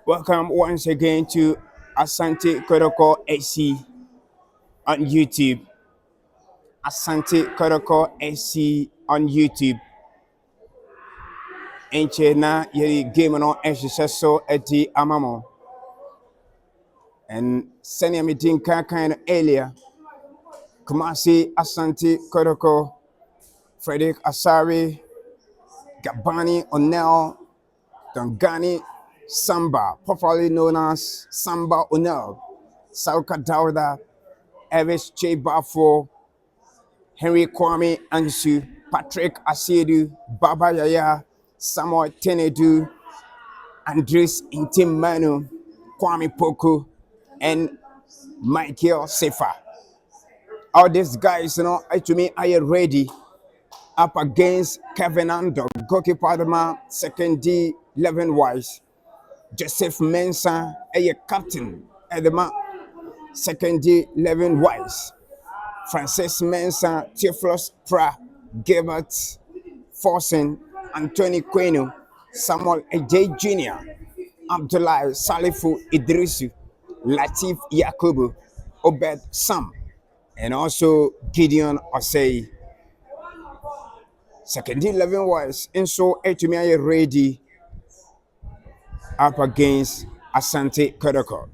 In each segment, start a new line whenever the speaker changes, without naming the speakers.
Welcome once again to Asante Kotoko AC on YouTube. Asante Kotoko AC on YouTube. Enche na yeri game no ehyehyɛ so adi amamo. And senior meeting kind earlier. Kumasi Asante Kotoko, Frederick Asari, Gabani Onel, Dongani Samba, popularly known as Samba Onel, Sauka Dauda, Evis J. Bafo, Henry Kwame Ansu, Patrick Asiedu, Baba Yaya, Samuel Tenedu, Andres Intimanu, Kwame Poku, and Michael Sefa. All these guys, to me, are you ready up against Kevin Ando, goalkeeper Adama, second D, 11 wise. Joseph Mensah, a captain, Adama, second D, 11 wise. Francis Mensah, Theophilus Pra, Gilbert Forsen, Anthony Queno, Samuel Ej Jr., Abdullah Salifu Idrisu, Latif Yakubu, Obed Sam, and also Gideon Osei. Second 11 wise, and so Etumia ready up against Asante Kotoko.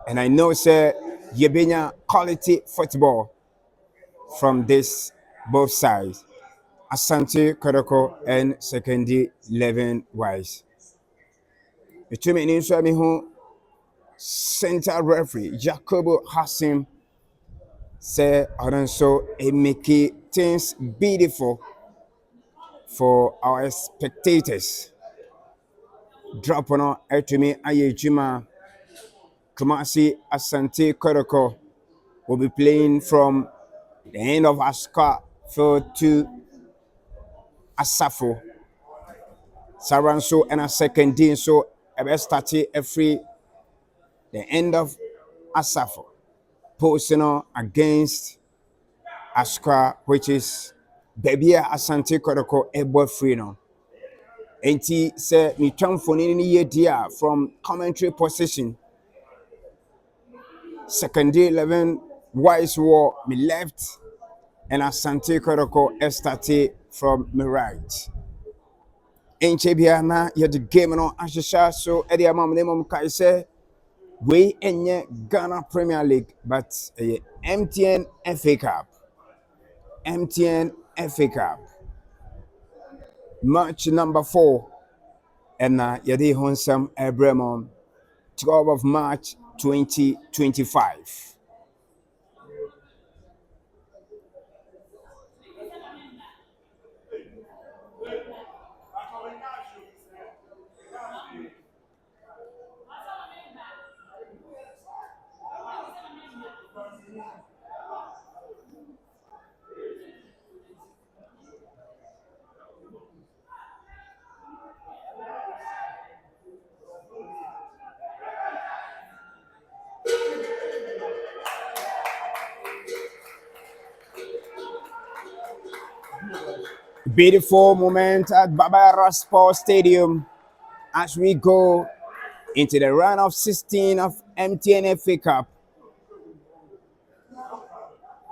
And I know, sir, Yebenya quality football from this both sides. Asante Kotoko and second 11 wise. Between me and who center referee Jacobo Hassim say also it make things beautiful for our spectators. Drop on to me Ayejima Kumasi Asante Kotoko will be playing from the end of Aska field to Asafo. Saranso and a second day, so I will start every the end of Asafo. Posting against Aska, which is Babia Asante Kotoko Ebo Free no. And he said, me turn for any year from commentary position. Second day 11 wise war me left and Asante Kotoko started from me right. In Chebiana, you the game no Ashisha, so Eddie Amam Lemon Kaise, we enye Ghana Premier League, but MTN FA Cup. MTN FA Cup. Match number 4. And Yadi Honsam Abraham, 12 of March 2025. Beautiful moment at Babara Sports Stadium as we go into the round of 16 of MTN FA Cup.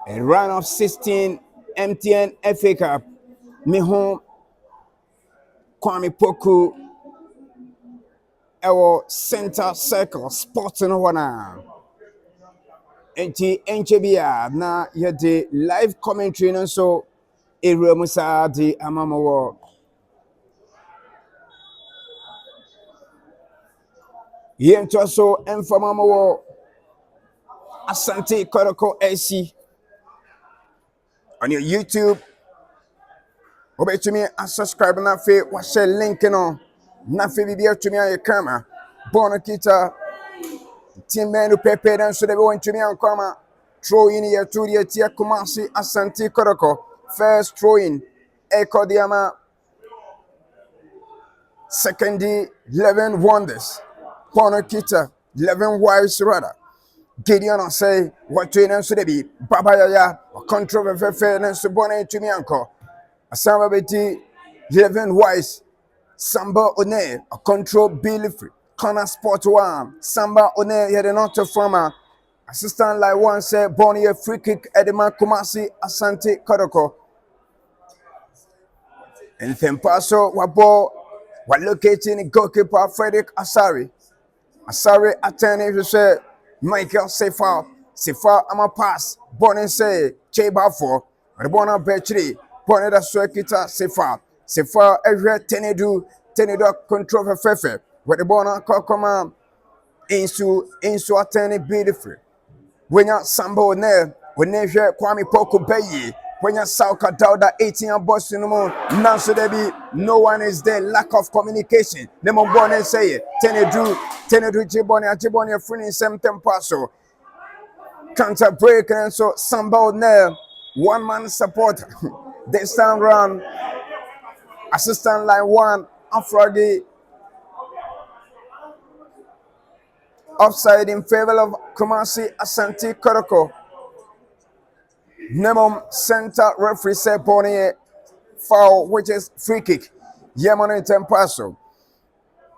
A round of 16 MTN FA Cup. Miho Kwame Poku our center circle sporting one. Enti enchebia na yede live commentary no so Musa di amamawo. Yento so enfamamawo Asante Kotoko AC on your YouTube. Obey to me and subscribe na fe wa share link no na fe bibia to me on your camera. Bona kita team menu pepe dan so they want to me on camera. throw in here to the Tia Kumasi Asante Kotoko. First throw in Eko Diama. Second 11 wonders. Pono Kita 11 wives rather. Gideon say what to them so they be Baba Yaya or controversy fairness to Bonnet to me uncle. A samba beti 11 wise. Samba One a control Billy Free. Corner Sport One. Samba One had an auto former. Assistant like one said Bonnie a free kick Edema Kumasi Asante Kotoko. And Tempaso Wabo were locating in goalkeeper Frederick Asari. Asari attorney who said Michael Sefa I'ma pass. Bonnie say Cheba for the Bona Betri. Bonnie da Swekita Sefa every Tenedu control for Fefe. Where the Bona Kokoma into attorney beautiful. When you Sambo ne, when you Kwame Poku Bayi, when you Sauka Dauda 18 and Boston no more, now so there be no one is there, lack of communication. Nemo Bonne say it. Tenedu Jiboni, free in some tempaso. Counter break and so Sambo ne, one man supporter. This time round, assistant line one, Afrodi. Offside in favor of Kumasi Asante Kotoko. Nemom center referee said Bonnie foul, which is free kick. Yemon in Tempaso.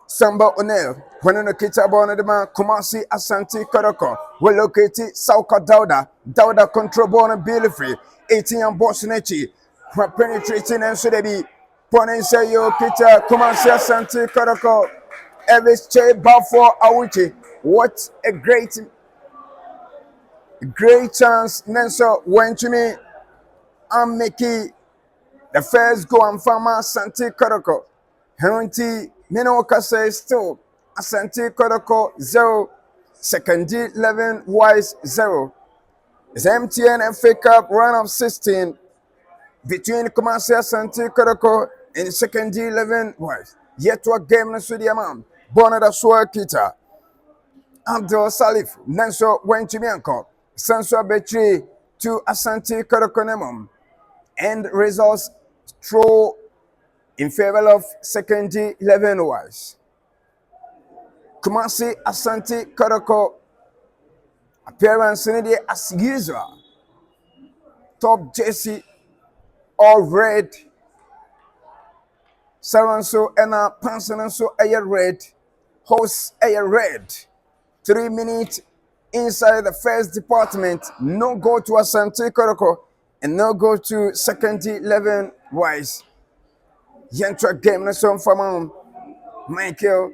Samba O'Neill. When in the Kitabon of the man, Kumasi Asante Kotoko. We located Sauka Dauda. Dauda control Bonnie Billy Free. 18 and Bosnechi. Penetrating and should be Bonnie say yo Kita Kumasi Asante Kotoko. Elvis Che Bafo Awuchi. What a great chance. Nenso went to me and Mickey the first go and farmer Asante Kotoko. Henry Minoka says still Asante Kotoko 0. Second 11 wise 0. It's MTN FA Cup run of 16 between Kumasi Asante Kotoko and second 11 wise. Yet to a game na Sudiamam. Bonada Swakita. Abdul Salif, Nanso went to Mianko, Sansua Betri to Asante Kotoko. And results throw in favor of second 11 wise. Kumasi Asante Kotoko appearance in the as usual. Top jersey, all red. Saranso and a Pansanso air red. Host air red. 3 minutes inside the first department. No go to Asante Kotoko and no go to second 11 wise. Yantra game na some from Michael.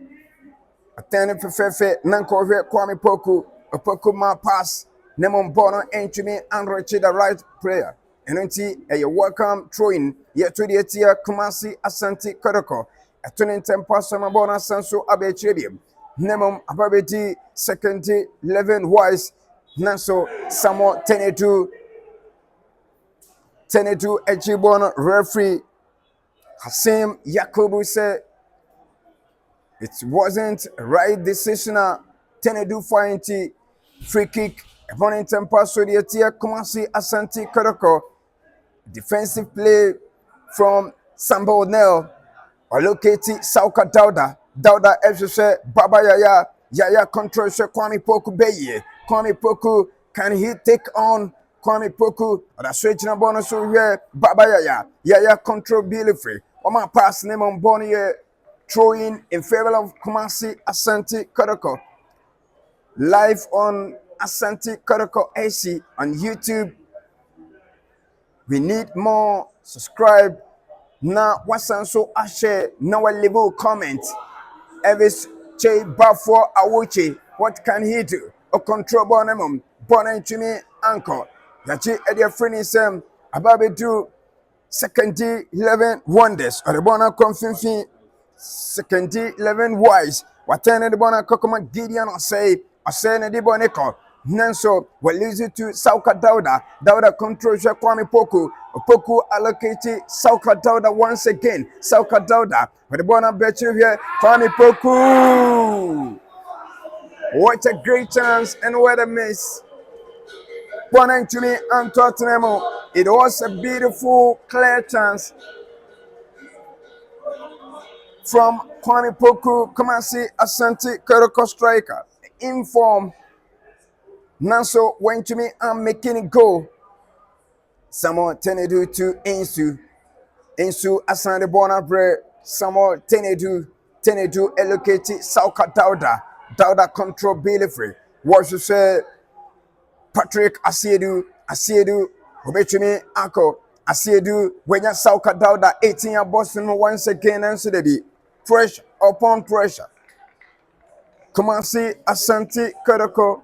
Attending Fefe Nanko Kwame Poku. A Poku ma pass. Nemon Bono entry me and reach the right player. And until a welcome throwing yet to the Tia Kumasi Asante Kotoko. A 2010 pass from Bona Sanso Abetribium. Nemom Ababeti second 11 wise. Nanso Samo Tenedu Echibon referee Hasim Yakubu said it wasn't right decision. Tenedu Fainti free kick. Opponent pass to the Tia Kumasi Asante Kotoko. Defensive play from Sambo Nel. Allocate Sauka Dauda FCC Baba Yaya control Kwame Poku Beye. Kwame Poku, can he take on Kwame Poku? Or the switch na bonus here Baba Yaya control Billy Free. Oma pass name on Bonnie throwing in favor of Kumasi Asante Kotoko. Live on Asante Kotoko AC on YouTube. We need more. Subscribe. Now, what's so I share? Now, a level comment. Elvis Che Bafo Awuchi. What can he do? A control bonum. Bonnet to me, uncle. Yachi Edia Frinisem. Ababe do second 11 wonders. Or the Bona Confinfi. Second 11 wise. What ten the Bona Kokoma Gideon or say the Boneko. Nanso will lose it to Sauka Dauda controls Kwame Poku. Poku allocated Sauka Dauda once again. Sauka Dauda with the Bona Betchu here. Kwame Poku. What a great chance and what a miss. Bonnet to me and Tottenham. It was a beautiful, clear chance from Kwame Poku. Come and see Asante Kotoko striker. Inform Nanso went to me and making it go. Samuel Tenedu to Insu. Insu Asante Bonabre. Samuel Tenedu allocated Sauka Dauda. Dauda control Billy Free. What you say? Patrick Asiedu Obetumi Ako Asiedu when you Sauka Dauda 18 year Boston once again and so they be pressure upon pressure. Come on, see Asante Kotoko.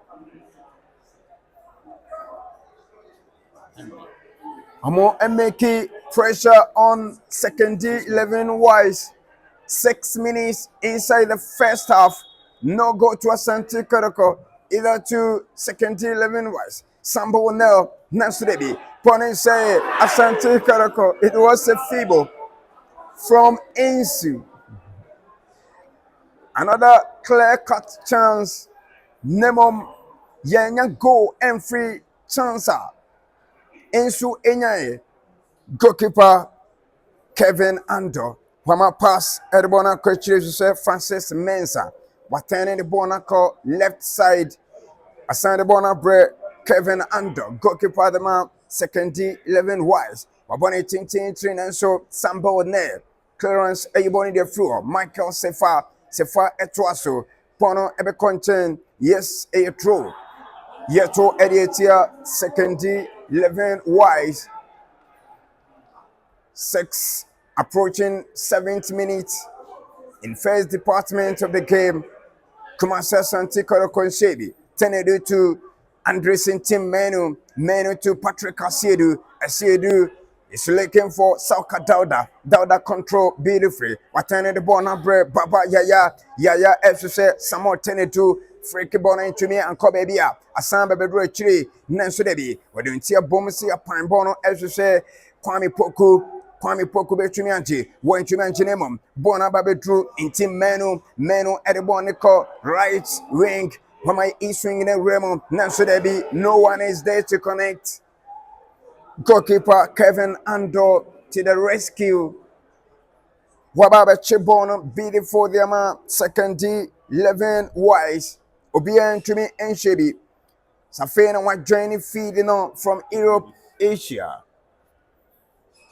Amo Emeki pressure on second D11 wise. 6 minutes inside the first half. No go to Asante Kotoko. Either to second D11 wise. Sambo Nel Nansudebi. Pony say Asante Kotoko. It was a feeble from Insu. Another clear cut chance. Nemom Yenya go and free chance. Insu Enyaye. Goalkeeper Kevin Ando. Wama pass Edbona Kochiri Francis Mensah. Watani the bona call left side. Asante bona bre Kevin Ando. Goalkeeper the man second D11 wise. Waboni Tintin Trin and so Sambo Ne. Clearance Ayuboni the floor. Michael Sefa Etwaso. Pono Ebe Content. Yes, a true. Yeto Edietia second D11 wise. 6 approaching 7th minute in first department of the game. Kumasa Asante Kotoko Shebi. Tenedu to Andresen Tim Menu to Patrick Asiedu is looking for Sauka Dauda control beautifully. Watane the ball number Baba Yaya FCC Samuel Tenedu Freaky Bona into me and Kobebia Asamba Bedro Chiri Nanso Debi. We don't see a bomb see a pine bono FCC Kwame Poku Betumianti, went to mention him. Bona Babedru in team Menu at the Bonico, right wing. When my east wing in the Remo, Nanso Debi, no one is there to connect. Goalkeeper Kevin Ando to the rescue. Wababa Chibono beat it for the amount, second D11 wise. Obian to me and Shebi. Safena was joining feeding on from Europe, Asia.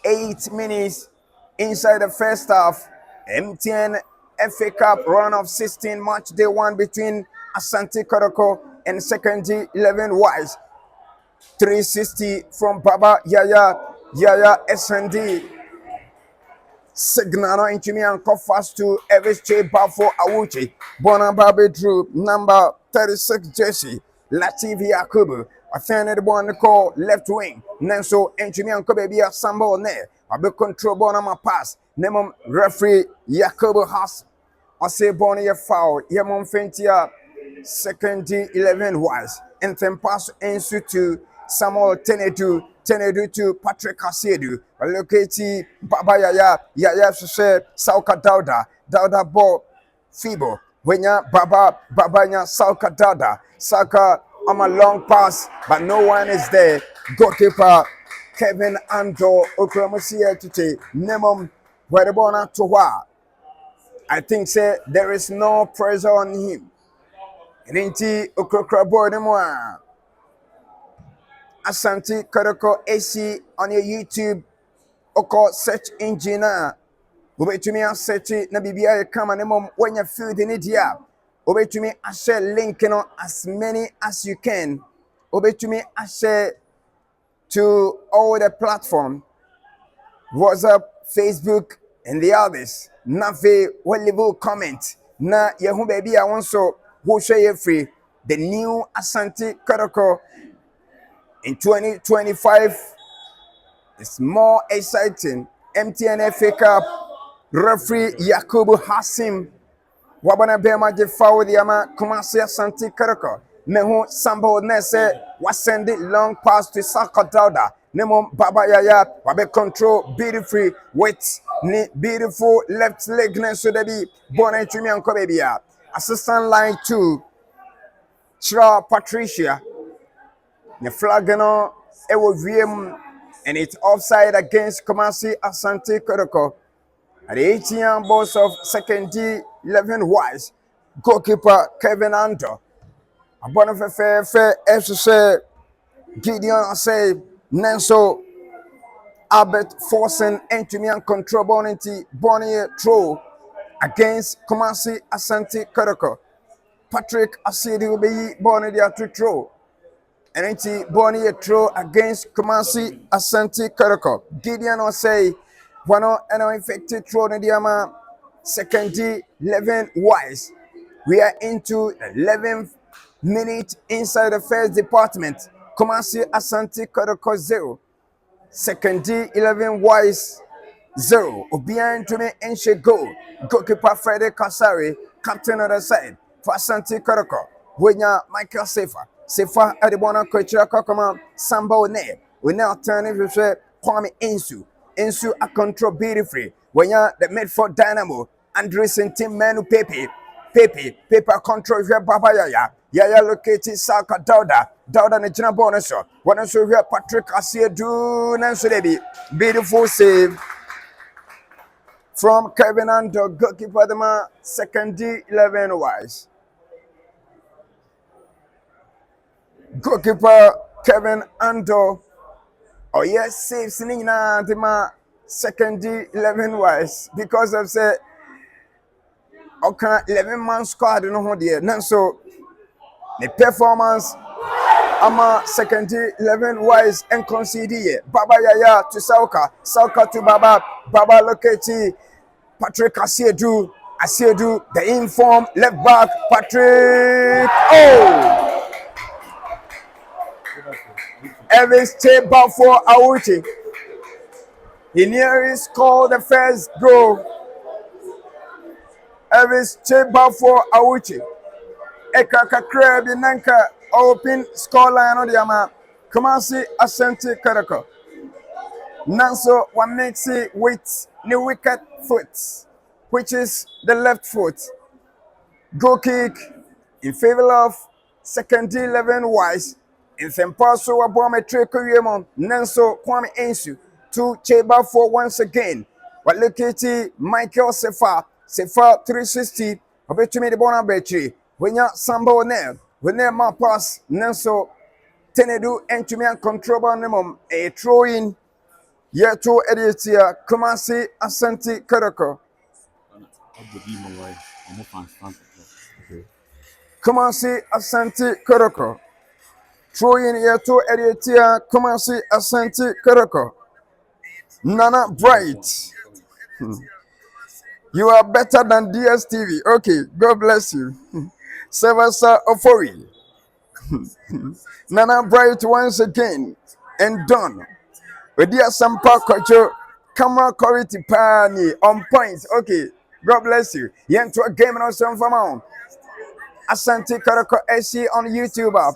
8 minutes inside the first half. MTN FA Cup run of 16 match day 1 between Asante Kotoko and second D11 wise. 360 from Baba Yaya SND. Signano into me and fast to FSJ Bafo Awuchi. Bonababe Drew number 36 Jesse. Lativi Yakubu. I found the ball on the call left wing. Nanso Enchimi and Kobebia Sambo ne. I be control Bonama pass. Nemom referee Yakubu Haas. I say Bonnie foul. Yamon Fentia second D11 wise. And then pass Ensu to Samuel Tenedu to Patrick Asiedu. Locate Baba Yaya Sauka Dauda ball feeble. When ya Baba nya Sauka Dauda. Saka on a long pass, but no one is there. Goalkeeper Kevin Ando Okromosia to take Nemom where the ball not to I think say there is no pressure on him. Rinti Okrokrabo Nemoa. Asante Kotoko AC on your YouTube Oko search engine. Ube to me and search it na bibia come and mom when you feel the need ya. Ube to me I share link on as many as you can. Ube to me I share to all the platform. WhatsApp, Facebook, and the others. Nafe well comment. Na yehu baby I want so who share you free. The new Asante Kotoko in 2025 is more exciting. MTN FA Cup referee Yakubu Hasim Wabana Bema de Fawo the Ama Kumasi Asante Kotoko Mehu Sambo Nese was send it long pass to Saka Dauda Nemo Baba Yaya Wabe control beautiful with beautiful left leg Neso Debi Bona Chimian Kobebia assistant line 2 Chira Patricia The flag no ewo wiem, and it's offside against Kumasi Asante Kotoko. At the 18 balls of second D 11 wise, goalkeeper Kevin Anto. A bon of a fair FCC Gideon say Nanso Albert forcing Entimian control bonity Bonnie throw against Kumasi Asante Kotoko. Patrick Asidi will be Bonnie to throw. And it's Bonnie throw against Kumasi Asante Kotoko. Gideon will say one of infected throw in the ama second D 11 wise. We are into 11th minute inside the first department. Kumasi Asante Kotoko 0. Second D 11 wise 0. Obian to me and goal. Goalkeeper Freddie Kasari, captain on the side for Asante Kotoko. Wenya Michael Sefa at the Bona Kochira Kokoma Sambo Ne. We now turn it to Kwame Insu a control beautifully. Wenya the midfield dynamo. Andres and Tim Manu Pepe control here Baba Yaya located Saka Dauda ne Jina bonus. One also here Patrick Asiedu Nansudebi. Beautiful save from Kevin Ando, goalkeeper the second D 11 wise. Goalkeeper Kevin Ando. Oh yes, saves Nina the second D 11 wise because of say okay 11-man squad no ho there. Nanso the performance ama second 11 wise and concede Baba Yaya to Sauka to Baba locate Patrick Asiedu the inform left back Patrick Evans table for Awuchi. He nearly scored the first goal. Evans table for Awuchi. Eka kakra bi nanka open scoreline on the ama Kumasi Asante Kotoko. Nanso one makes it with the wicked foot, which is the left foot. Goal kick in favor of second D 11 wise. In Sempaso Abometre Kuriemon, Nanso Kwame Insu to Cheba for once again. But look at Michael Sefa 360. Obetumi the Bona Betri. When ya Sambo ne, when they ma pass Nanso Tenedu and to me and control on a throw in year 2 editia Kumasi Asante Kotoko. Kumasi Asante Kotoko. Throw in year 2 editia Kumasi Asante Kotoko. Nana Bright. You are better than DSTV. Okay, God bless you. Sevasa Ofori. Nana Bright once again and done. With the Sampa Kocho camera quality pani on point. Okay, God bless you. You into a game on some from Asante Kotoko SC on YouTube.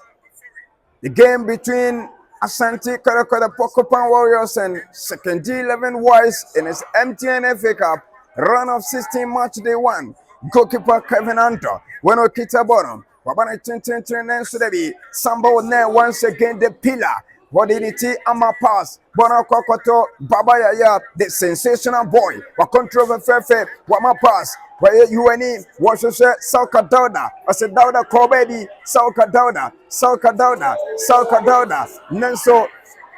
The game between Asante Kotoko, the Pocopan Warriors, and second D11 Wise in his MTN FA Cup run of 16 match day 1. Goalkeeper Kevin Anto, when Okita bottom. Wabana Tintin so there be Sambo ne once again the pillar. What did it ama pass? Bona Kokoto, Baba Yaya, the sensational boy. What control Fefe, Wama pass. Where you any what you say Sauka Dauda. I said Dauda Kobebi, Sauka Dauda. Nanso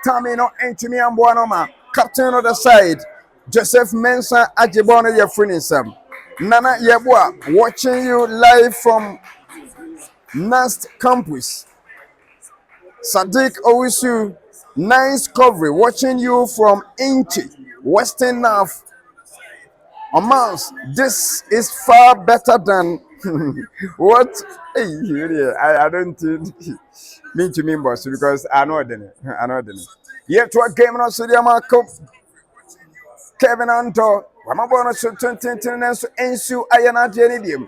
Tamino Entimi Ambuanoma, captain of the side. Joseph Mensa Ajibona Yafunisam. Nana Yabua, watching you live from Nast Campus. Sadiq Owisu, nice coverage, watching you from Inchi, Western North. Amans, this is far better than what? Hey, I don't mean to mean boss because I know it. Yet to a game on Sudiama Cup. Kevin Anto, Wamabona so 20 Ensu Ayana Genidium.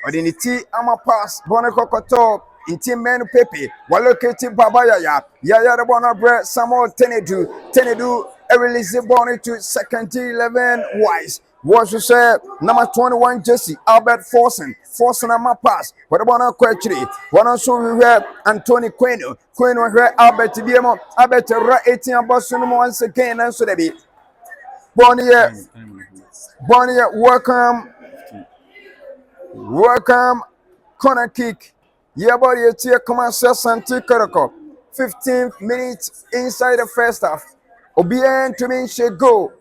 Odiniti ama pass, Bonaco Koto, Inti Menu Pepe, Waloketi Baba Yaya the Bona Samuel Tenedu, a release Bonnie to second 11 wise. Was you say number 21 Jesse Albert Forsen on my pass. What about a question? One also we have Anthony Queno here Albert Diemo Albert 18 Boston once again and so they be Bonnie, welcome corner kick. Yeah, buddy, it's here. Come on, Asante Kotoko. 15 minutes inside the first half. Obien to me, she go.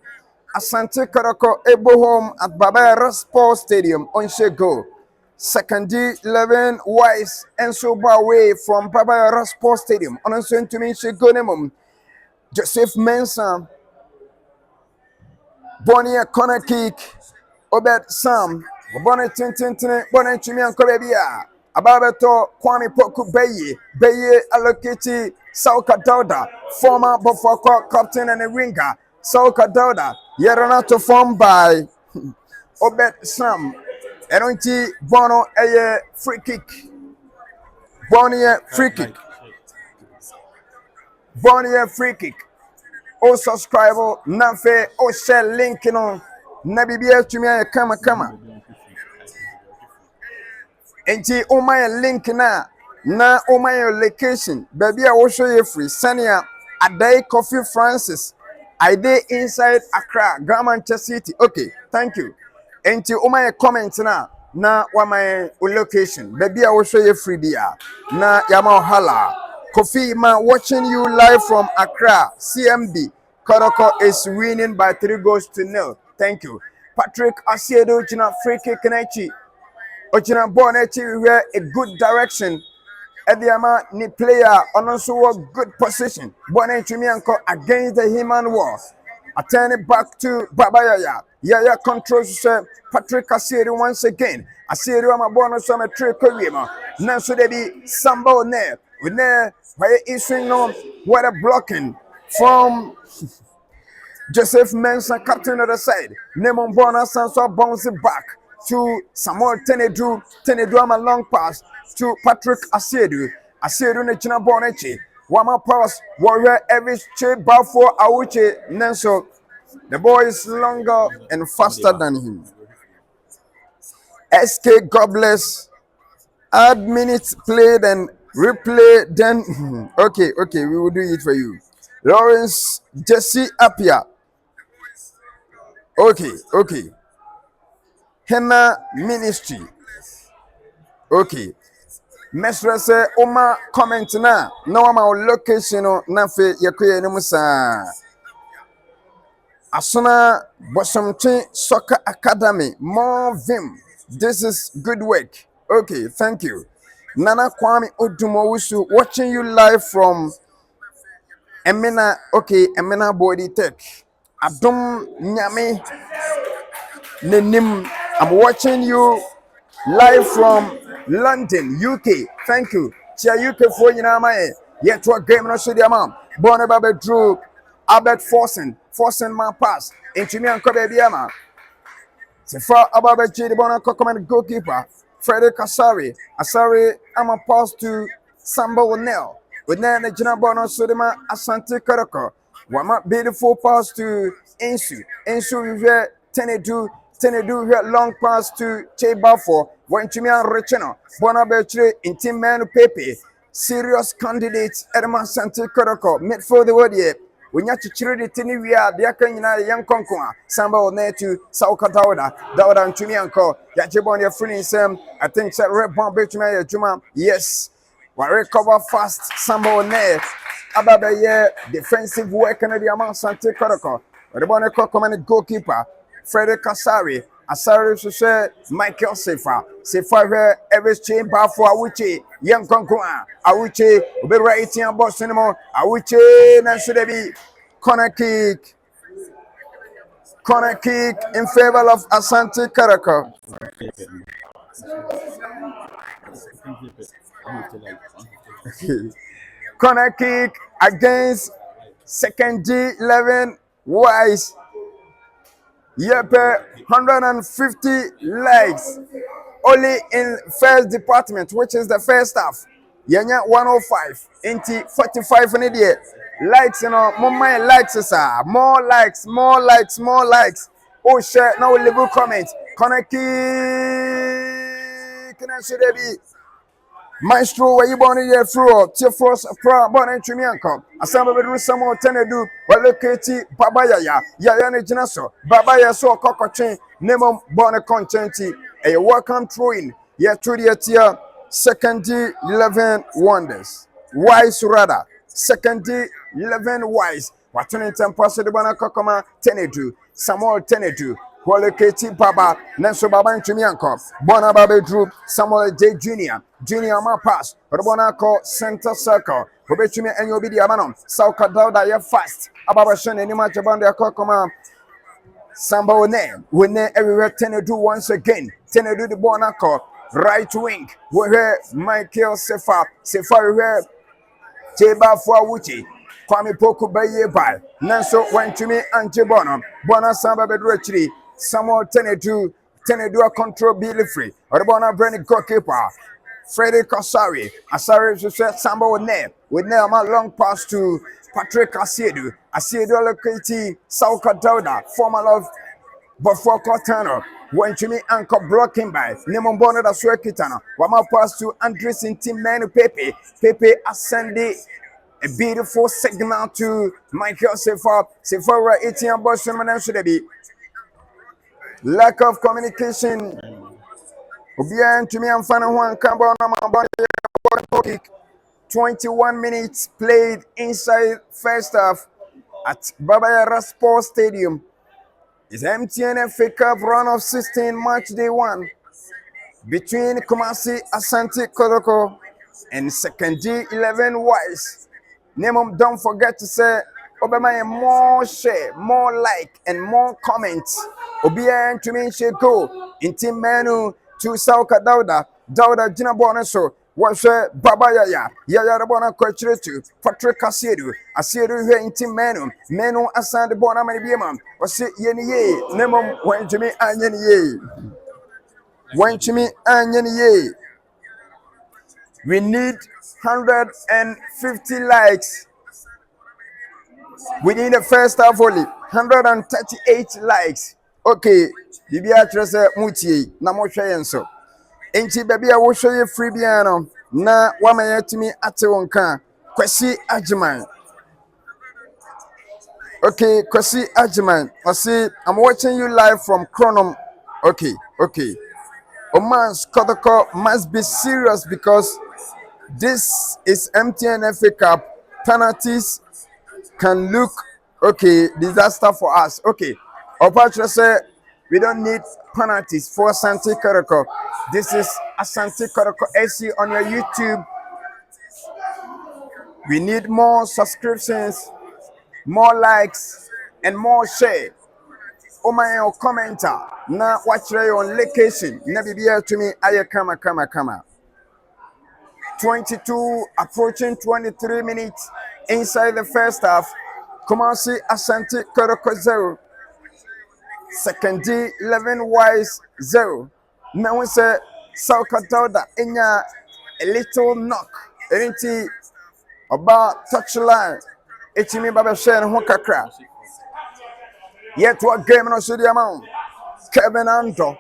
Asante Kotoko, able home at Babera Sports Stadium on Shego. Second D11 Wise and so away from Babera Sports Stadium. On a to me, she go. Joseph Mensah. Bonnie corner kick. Obed Sam. Bonnie Tintin. Bonnie Chimian Korebia. Ababeto Kwame Poku Beye Alokiti Sauka Dauda, former Bofoko captain and a winger. Sauka Dauda, Yeronato formed by Obed Sam. Enonti Bono a free kick. Bonnie free kick. Bonnie free kick. O subscribe, Nafe, O share link on Nabibia to me, kama. Enti o my link na o my location baby I will show you free Sania Adai Coffee Francis I dey inside Accra Manchester City. Okay, thank you. Enti o my comment na wa my location baby I will show you free bia na yama hala Kofi man watching you live from Accra CMB Kotoko is winning by 3-0. Thank you. Patrick Asiedo China free kick Kenechi Ochina born we a good direction. Ediama ni player on also a good position. Born Chimianko against the human wall. I turn it back to Babayaya. Yaya controls Patrick Asiri once again. Asiri am a bonus on a trick Koyama. Nanso de be Sambo ne. With ne why issuing no what a blocking from Joseph Mensah, captain of the side. Nemon Bona Sanso bouncing back to Samuel Tenedu am a long pass to Patrick Asiedu ne China Bonechi. Wama pass warrior every shape bar for Awuche Nenso. The boy is longer and faster than him. SK God bless. Add minutes played and replay then. Okay, we will do it for you. Lawrence Jesse Apia. Okay. Henna Ministry. Okay. Mesra say Oma comment na. No ama location na fe yakuye ni musa. Asuna Bosomchi Soccer Academy. More vim. This is good work. Okay, thank you. Nana Kwame Odumowusu watching you live from Emina Body Tech. Adum Nyame Nenim. I'm watching you live from London, UK. Thank you. Chia UK for you now, my yet to a game no show the mom. Born about Drew Albert Forsen my pass. Into me and Kobebiama. Sefa Ababe J. Bona Cocoman goalkeeper. Frederick Asari. I'm a pass to Samba Wonel. With Nan the Jinabono Sudima Asante Kotoko. Wama beautiful pass to Insu. Insu we hear Tenedu here long pass to Che Bafo. When Chimian Recheno. Bonabetre in Team Manu Pepe. Serious candidate Edma Asante Kotoko. Mid for the word yet. When you chiri the tini we are the Akanya young conqueror, Samba or Netu, Sauka Dauda and Chimianco, Yachibon your friend Sam. I think that Red Bomb Bitchman Juma. Yes, we recover fast Samba or Net. Ababa year defensive work and the amount Sante Kotoko. But the Bonaco commanded goalkeeper, Frederick Asari to say Michael Sefa here every chamber for Awuche, young conqueror, Awuche, be writing about cinema, Awuche, and should be corner kick in favor of Asante Kotoko. Corner kick against second G11 Wise. Yep, 150 likes only in first department, which is the first half. Yanya 105 into 45 in the likes, more likes, sir. More likes. Oh, share now leave a comment. Connect. Can I say that? Maestro, where you born in your floor, Tia Frost, born in Chimianco. Assemble with some more tenedu, but locate Babaya, Yayana Jinaso, Babaya so cockatoo, Nemo born a contenti, a welcome throwing, yet to the tia, second D11 wonders. Wise rather, second D11 wise. Watching tempo the Bana Kokoma, Tenedu, Samuel Tenedu. Quality Baba, Nanso Baba and Chimianko, Bona Babe Drew, Samuel J. Junior Ma Pass, Robonako, Center Circle, Robechimi and Yobi Diamanon, Sauka Dauda, you're fast, Ababashan and Image about the Kokoma, Samba name, when everywhere Tenedu once again, Tenedu the Bonako, right wing, where Michael Sefa, where Cheba Fuawuchi, Kwame Poku Baye Bai, Nanso Wentumi and Chebono, Bona Samba Bedrechri, Samuel Tenedu, Tenedua control Billy Free, or Bona Brenny goalkeeper, Freddie Kasari, Asari Samba with name a long pass to Patrick Asiedu, Lokati, Sauka Dauda, former love, but for Cortano. When Jimmy Anchor blocking by Nemon Bonnet as Kitano, Wama pass to Andres in Team Manu Pepe Ascending. A beautiful signal to Michael Sefa 18 Boston should be lack of communication. Obian to me and Fana Juan Cambona kick. 21 minutes played inside first half at Babayara Sports Stadium. It's MTN FA Cup run of 16 match day 1 between Kumasi Asante Kotoko and second G11 Wise. Name don't forget to say Obama more share, more like, and more comments. Obia to me share go in team menu to Sauka Dauda Jina Bonaso. Was Baba Yaya Bona Coachretu, Patrick Asiedu here in team menu Asante Bona Manibiman, or say Yenny, Nemo went to me and Yenny. Went to me and Yenny. We need 150 likes. Within the first half only, 138 likes. Okay, Bibiatress Muti, Namoshayenso. Ain't baby, I will show you free piano. Na wama to me at one Kwesi Ajiman. Okay, Kwesi Ajiman. I see, I'm watching you live from Chronom. Okay. Oman Kotoko must be serious because this is MTN FA Cup. Penalties can look disaster for us. Okay. Opacho say we don't need penalties for Asante Kotoko. This is Asante Kotoko AC on your YouTube. We need more subscriptions, more likes, and more share. Oh my commenter. Now watch on location. Never be here to me. Aye, kama. 22 approaching 23 minutes inside the first half. Kumasi Asante Kotoko 0. Second D11 Wise 0. Now we say Sauka Dauda inya a little knock. Erinti about touchline. Echimi Baba Shen Hokakra. Yet what game no should the amount? Kevin Anto.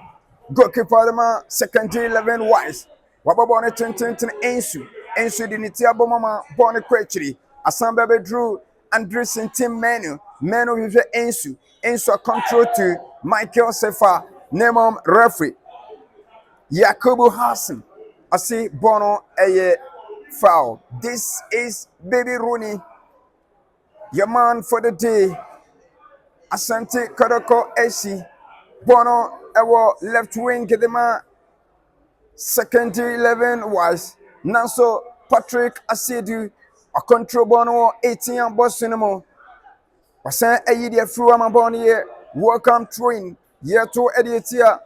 Goalkeeper the second D11 Wise. Wababone Tintin Ensu. Ensu Dinitia Bomama Bonnie Quetri. Asamba Drew Andres in team menu with Ensu control to Michael Sefa Nemom referee Yakubu Hassan. I see Bono a foul. This is Baby Rooney, your man for the day. Asante Kotoko AC Bono our left wing Kedema second 11 Wise Nanso Patrick Asiedu a control Bono 18 Boston. Wasan ayi de afuru amabon ye welcome twin year to editia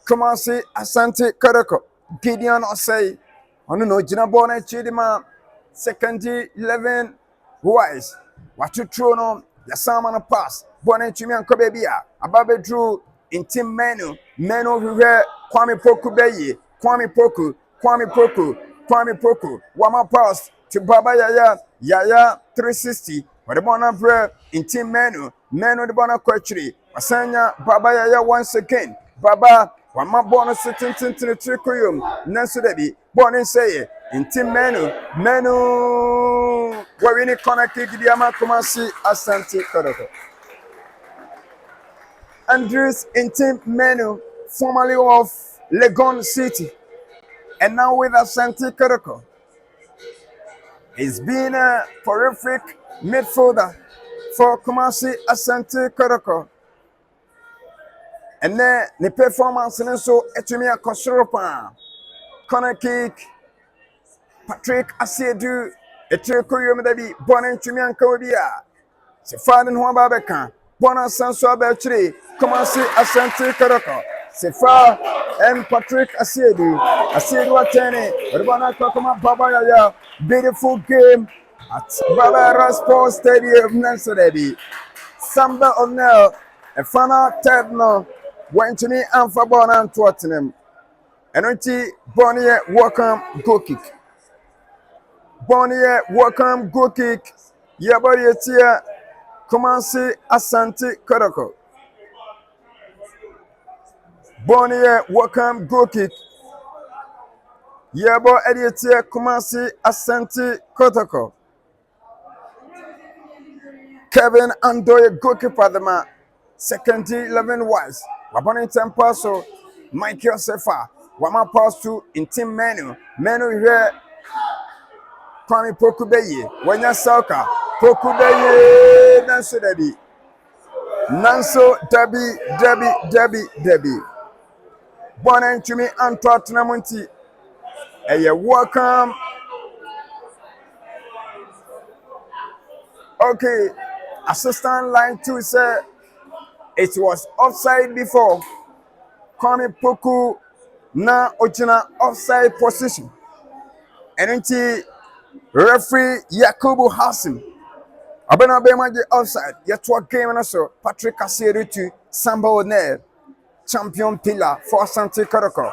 Kumasi Asante Kotoko Gideon Osei onu no gina bon na chidima second 11 Wise watu throw no yasama na pass bon na chimi anko baby a ababe drew in team menu hwe Kwame Poku Baye Kwame Poku wama pass to Baba Yaya 360 What the bona bread in team menu the bona quetri Asanya Baba Yaya once again. Baba, one my bonus sitting to the tricorium. Nancy Debbie, born in say, in Tim Menu, where in a corner kick the Amakumasi Asante Kotoko. Andrews in Tim Menu, formerly of Legon City, and now with Asante Kotoko. He's been a prolific midfielder for Kumasi Asante Kotoko. And then the performance and so Etumia Kosoropa, corner kick, Patrick Asiedu, Etrikoyum Debi, Bonan Tumian Kobia, Sefa and Juan Babeka, Bona Sanso Abetri, Kumasi Asante Kotoko, Sefa and Patrick Asiedu, Asiedu Atene, Urbana Kokoma Baba, beautiful game at Baba Sports Stadium, Nancy Debi, Samba O'Neill, a final third no. Went to me and for Bona and Tottenham. And Bonnier welcome goal kick. Bonnier welcome goal kick. Yabari Tia Kumasi Asante Kotoko. Bonnier welcome goal kick. Yabo Editia Kumasi Asante Kotoko. Kevin Andoye goalkeeper the man. Second 11 wise. Waboni Tempaso. Michael Sefa. Wama pass to in team menu here Kwame Pokubeye Wanya Sauka Pokubeye Nanso Debbie Bona to me and Tottenhamunti welcome. Okay, assistant line 2 said it was offside before. Kwame Poku na Ochina offside position. And referee Yakubu Hassim. Abena Bemaji offside. Yet what game and also Patrick Asiedu to Samba O'Neill. Champion pillar for Asante Kotoko.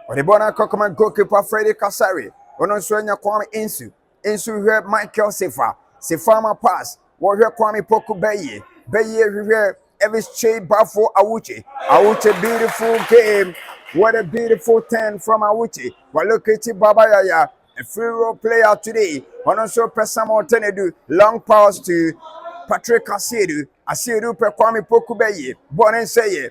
Odebona Kokoma goalkeeper Freddy Kasari. Onoswenya Kwame Insu. Insu here Michael Sefa. Sefama pass. Warrior Kwame Poku Beye. Beye here. Evis Che Bafo Awuchi. Awuchi beautiful game. What a beautiful turn from Awuchi. Waloketi Baba Yaya. A free role player today. Also Pesamo Tenedu. Long pass to Patrick Asiedu. Asiedu pe Kwame Pokubeye. Bonen Seye.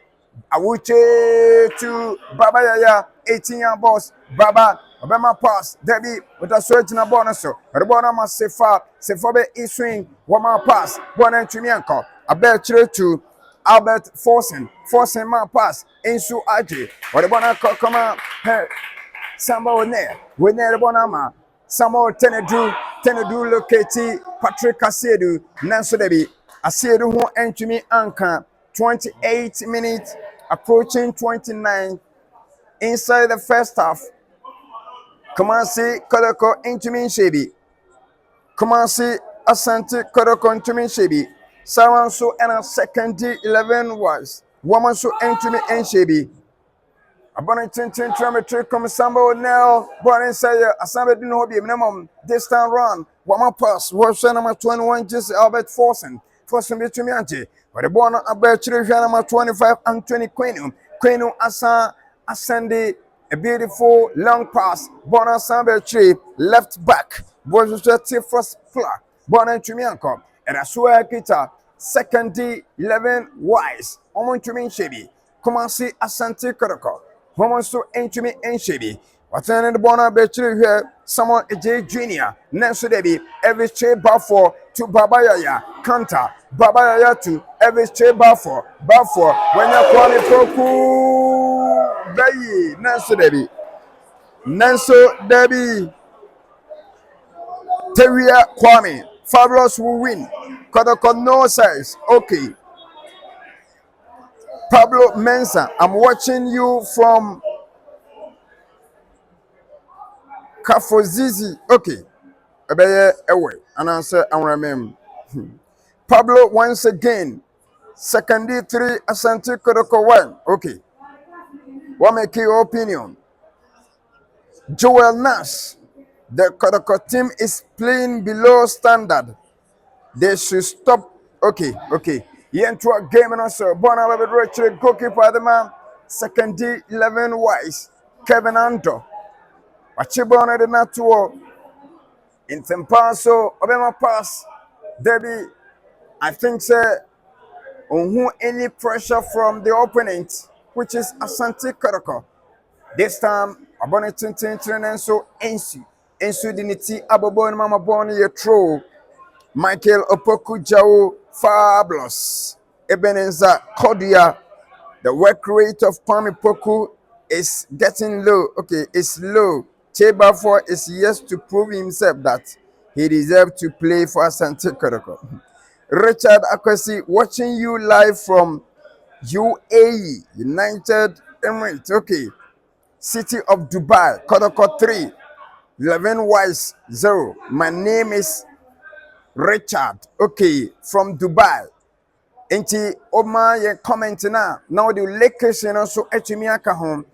Awuchi to Baba Yaya. 18-year boss. Baba. Obama pass. Debbie with a surge in a bonus. Rebona Masefa. Sefobe Iswing. Wama pass. Bonen Chumianko. A bear to Albert Forsen my pass Insu Aji. What about come on? Samba O'Neill. We near the Bonama. Samo Tenedu Loketi Patrick Asiedu Nanso Debi. Asiedu who enter me anchor 28 minutes approaching 29 inside the first half. Come on, see Kotoko into me Shebi. Come on, see Asante Kotoko into me Shebi. Someone so and a second 11 was woman so enter me and Shebi. Abundant trimetry come Samba now, born and say, Asamba didn't know be minimum this time run. Woman pass was number 21 just Albert Forsen between me auntie. But the born about number 25 and 20 Quenu Asande a beautiful long pass. Bona Samba tree left back was the first flag. Born and Chumianko and I swear kita. Second 11 wise. Omo to me Shebi. Come on see Asante Kotoko. Woman so into me and Shebi. What's in the Bona Betri here? Someone a J Junior. Nancy Debbie. Every chair Bafo to Baba Yaya. Kanta. Baba Yaya to every chair Bafo. When you call it Poku Bayi. Nancy Debbie. Nancy Debbie. Teria Kwame. Fabulous will win. Kotoko no size. Okay. Pablo Mensa, I'm watching you from Kafozizi. Okay. Ebeye away. And answer and remember. Pablo once again. Second 3 Asante Kotoko 1. Okay. What make your opinion? Joel Nash. The Kotoko team is playing below standard. They should stop. Okay. Yentro game no so. Bona baby Richard goalkeeper the man. Second D 11 wise. Kevin Anto. Achibona de natuo. In Tempaso, Obama pass. Debbie, I think sir, on who any pressure from the opponent, which is Asante Kotoko. This time, Abonetin Tintin so Ensu. Ensu Diniti Abobon Mama Boni Yetro. Michael Opoku Jao Fabulous. Ebenezer Kodia. The work rate of Pami Poku is getting low. Okay, it's low. Chebafor is yet to prove himself that he deserves to play for Asante Kotoko. Richard Akwesi watching you live from UAE, United Emirates. Okay, City of Dubai, Kotoko 3, 11 Wise 0. My name is Richard. Okay, from Dubai. Enti oma ye comment na the location also etimi aka home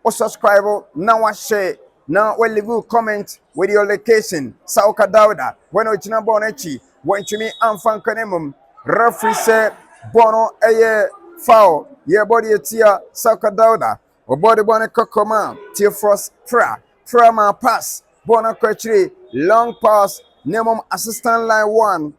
o subscribe na wa share na we leave comment with your location Sauka Dauda when o china bon echi when tumi amfa kanemum referee say bono eye foul ye body etia Sauka Dauda o body bono kokoma tie frost pra ma pass bono kwachiri long pass nemum assistant line 1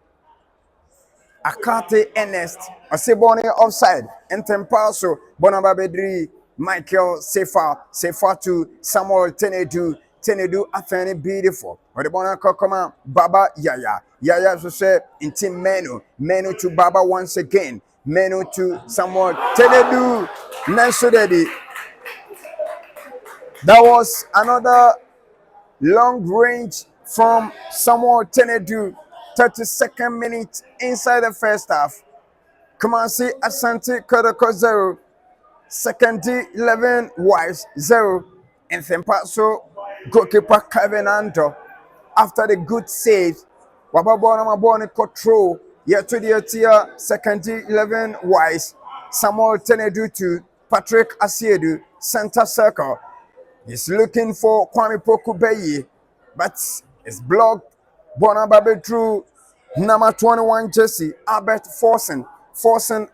Akate Ernest, Asebone offside, and Tempaso, Bonababedri, Michael Sefa to Samuel Tenedu, Athene beautiful. Or the Bona Kokoma, Baba Yaya so say in team Menu to Baba once again, Menu to Samuel Tenedu, Nanso Dedi. That was another long range from Samuel Tenedu. 32nd minute inside the first half. Come on, see Asante Kotoko 0. Second D 11 Wise 0. And Thempaso goalkeeper Kevin Anto. After the good save, Wababona Maboni control. Yet to the tier second D 11 Wise. Samuel Tenedu to Patrick Asiedu, center circle. He's looking for Kwame Poku Beye, but it's blocked. Bonababe drew number 21 Jesse Albert Forsen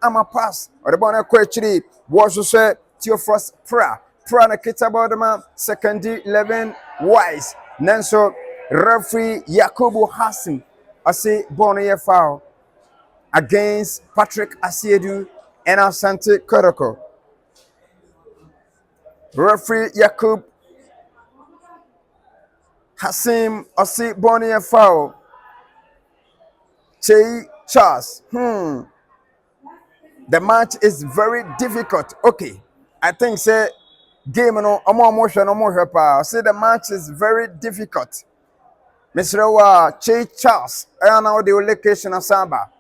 ama pass or the Bona Quechiri was to say Theophras Pra na Kita Bodama second D 11 Wise Nanso referee Yakubu Hassim I say Bonia foul against Patrick Asiedu and Asante Kotoko. Referee Yakub Hassim Osi Bonia foul. Che Charles. The match is very difficult. Okay. I think say game no emotion pa. Say the match is very difficult. Mr. Wa Che Charles. I know the location asamba.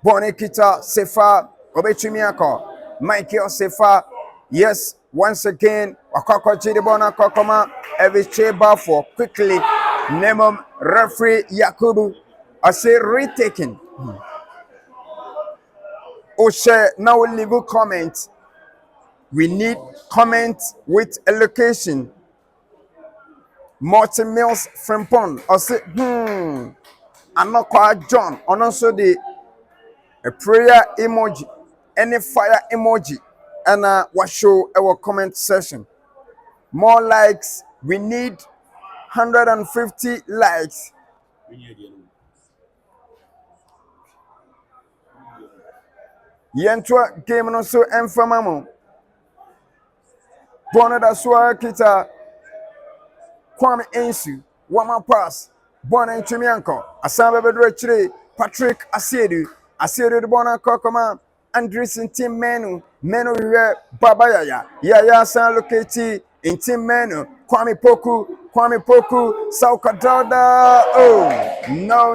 Boni Kita Sefa Obechimiako. Michael Sefa. Yes, once again, Wakako Chidibona Kokoma, Eviche Bafo, quickly, Nemum, referee Yakubu, I say retaking. Oshe, now we leave a comment. We need comment with a location. Martin Mills Frimpon, I say, I'm not quite John, and also a prayer emoji, any fire emoji. And what show our comment session. More likes. We need 150 likes. Yentwa game no so enfamamo. Bono da soa kita. Kwame Ensu. Wama pass. Bono Nchimianko. Asamba bedre Patrick Asiedu. Asiedu de Bona Kokoma. Andres in team menu here Baba Yaya San locate in team menu Kwame Poku Sauka Dauda. Oh no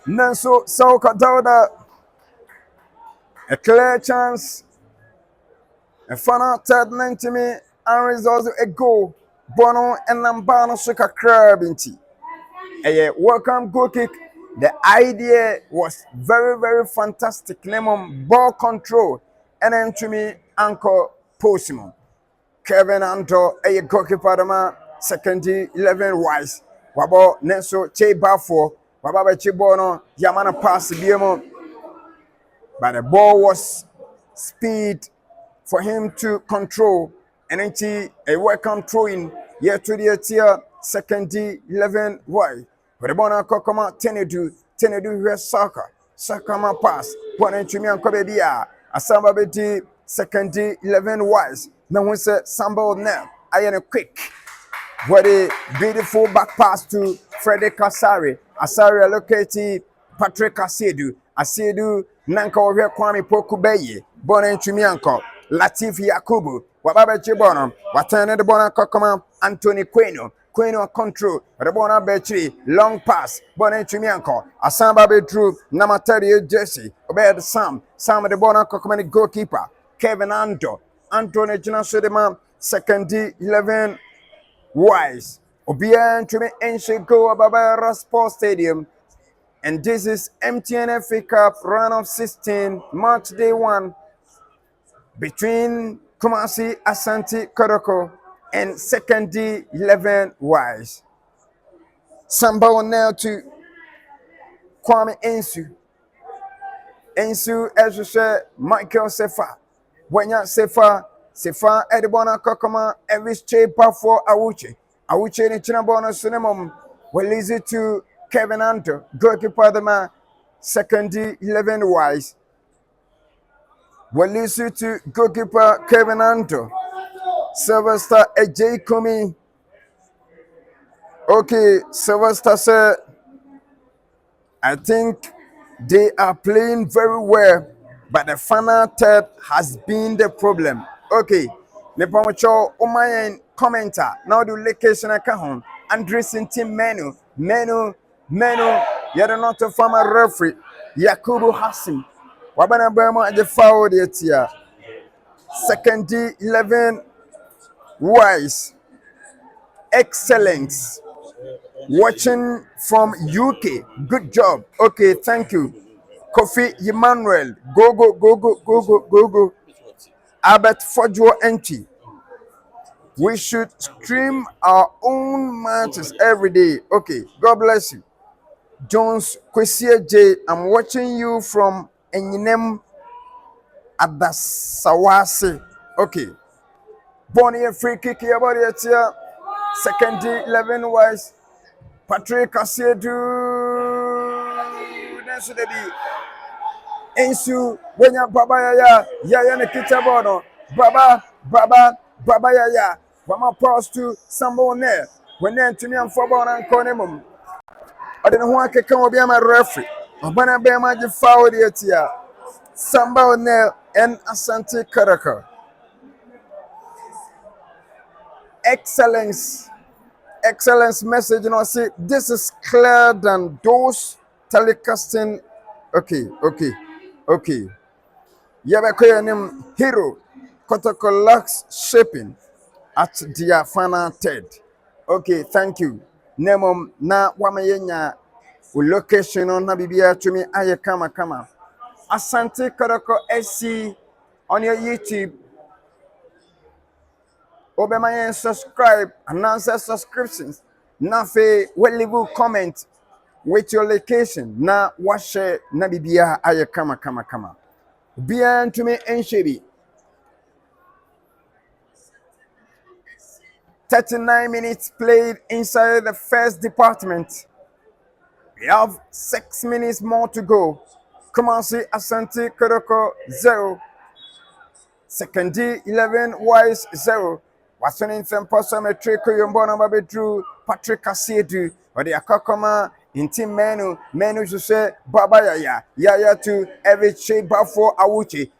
Nanso Sauka Dauda, a clear chance, a final third 90 minutes and results a goal. Bono and Lambano Suka Crab inti. A welcome goal kick. The idea was very, very fantastic. Lemon ball control and then to me Uncle Postman. Kevin Anto, a goalkeeper, dama, second 11 wise. Wabo, Nenso, Che Bafo, Wababa Chibono, Yamana pass, Biemo. But the ball was speed for him to control. And then a welcome throw in year to the tier, second 11 wise. But the ball Kokoma, Tenedu, here soccer. Soccer ma pass. One and Chimian Kobebia. Asamba Beti, second 11 wise. Now we say Samba now. I am a quick. What a beautiful back pass to Frederick Asari. Asari allocated Patrick Asiedu. Asiedu Nanka Ore Kwame Pokubeye. Bonen Chumianko. Latif Yakubu. Wababa Chibono. Watane the Bona Kokoma. Anthony Queno. Queno control. Rebona Betri. Long pass. Bonen Chumianko. Asamba Bedru. Namatari Jesse. Obed Sam. Sam the Bona Kokoma goalkeeper. Kevin Anto. Anthony Junasudema. Second D11. Wise. Obian to me ancient go Ababa Sports Stadium. And this is MTN FA Cup round of 16, March day 1, between Kumasi Asante Kotoko and second D11 Wise. Samba now to Kwame Ensu. Ensu, as you said, Michael Sefa. Wenya Sefa Edibona Kokoma, every shape for Awuchi. Awuchi in Chinabona Sunemum will lead it to Kevin Anto, goalkeeper the man, second 11 wise. Will lead it to goalkeeper Kevin Anto. Sylvester AJ Kumi. Okay, Sylvester said, I think they are playing very well, but the final third has been the problem. Okay, Nepomacho, Omayan commenter, now the location account, Andressen team menu, you're not a former referee, Yakubu Hassim, Wabana Burma at the foul, the second D11 wise, excellence. Watching from UK. Good job. Okay, thank you. Kofi Emmanuel. Go. Albert Fojo Enti. We should stream our own matches every day. Okay, God bless you. Jones Kwesie J. I'm watching you from Enyinem Adasawase. Okay. Bonnie a free kick here, buddy. Second D11 wise. Patrick Asiedu, that's the be. Ensu, when ya Baba ya ne kita bono. Baba ya. Wama pass to someone there. When then to me and football and conemum. I don't know who I can come be my referee. But I be my foul here. Samba Nel and Asante Kotoko. Excellence message, say this is clearer than those telecasting. Okay. Yabakoya name hero Kotoko lacks shaping at their final third. Okay, thank you. Nemo na wamayenya location on Nabibia to me aye kama. Asante Kotoko SC on your YouTube. Obema subscribe and answer subscriptions. Na fe we leave comment with your location. Na washe na bibia aye kama. Bian to me enshebi. 39 minutes played inside the first department. We have 6 minutes more to go. Come on, see Asante Kotoko 0. Second D11 Wise 0. Watson in some person a trick Yombona Babedru, Patrick Asiedu, or the Akakoma in team menu to say Baba Yaya to every shape for Awuchi,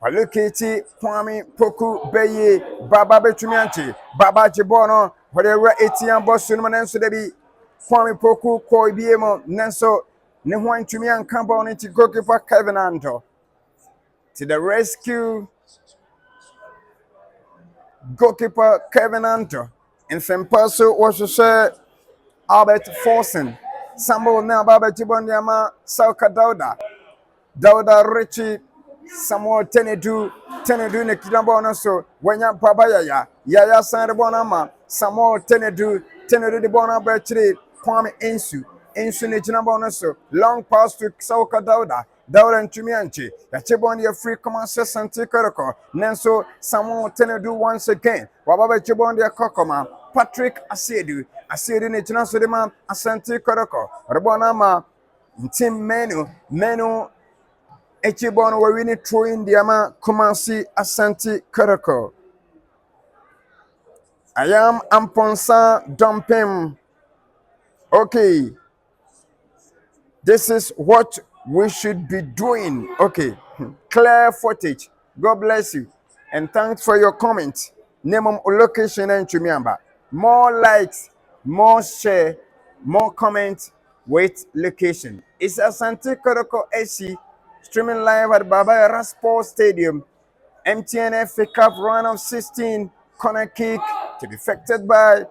Palukiti, Kwame, Poku, Beye, Baba Betumianti, Baba Jibono, whatever ATM boss Sunuman so they be Kwame Poku, Koi Biemo, Nenso, Nehuan Tumian Campbell into goalkeeper Kevin Anto. To the rescue. Goalkeeper Kevin Anto and Fempaso was to say Albert Forsen. Sambo now Baba Tibondiama Sauka Dauda Richie Samuel Tenedu ne kitambona so wanya baba yaya san de bona ma Samuel Tenedu de bona bechire Kwame Ensu ne kitambona so long pass to Sauka Dauda ntumi anche ya chebon ya free command Asante Kotoko Nenso Samuel Tenedu once again wababa chebon ya kokoma Patrick Asiedu ne kitambona so de ma Asante Kotoko rebona ma team menu Echibon were winning through Indiama Kumasi Asante Kotoko. I am Amponsa Dumping. Okay. This is what we should be doing. Okay. Clear footage. God bless you. And thanks for your comment. Name of location and Chumiamba. More likes, more share, more comments with location. It's Asante Kotoko SC streaming live at Baba Sports Stadium. MTN FA Cup round of 16 corner kick to be effected by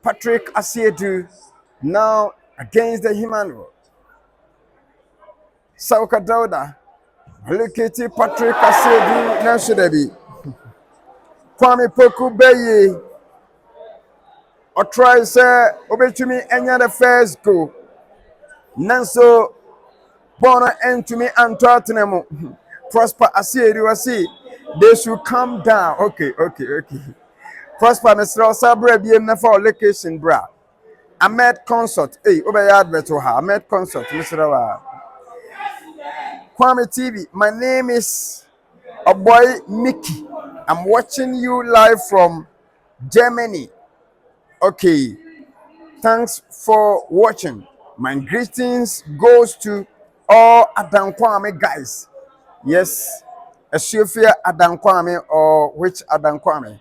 Patrick Asiedu. Now against the human. Sauka Dauda. Look at Patrick Asiedu Nashudebi. Kwame Poku Beye. Or try say Obetumi enya the first goal. Nanso Bona entumi Antoatenemo. Prosper Asiedu Asi. They should calm down. Okay. Prosper Mr. Sabre BM for location bra. Ahmed Consort. Hey, obey advert to her. Ahmed Consort, Mr. Kwame TV. My name is a boy Mickey. I'm watching you live from Germany. Okay. Thanks for watching. My greetings goes to all Adam Kwame guys. Yes. Ashiofia Adam Kwame or which Adam Kwame?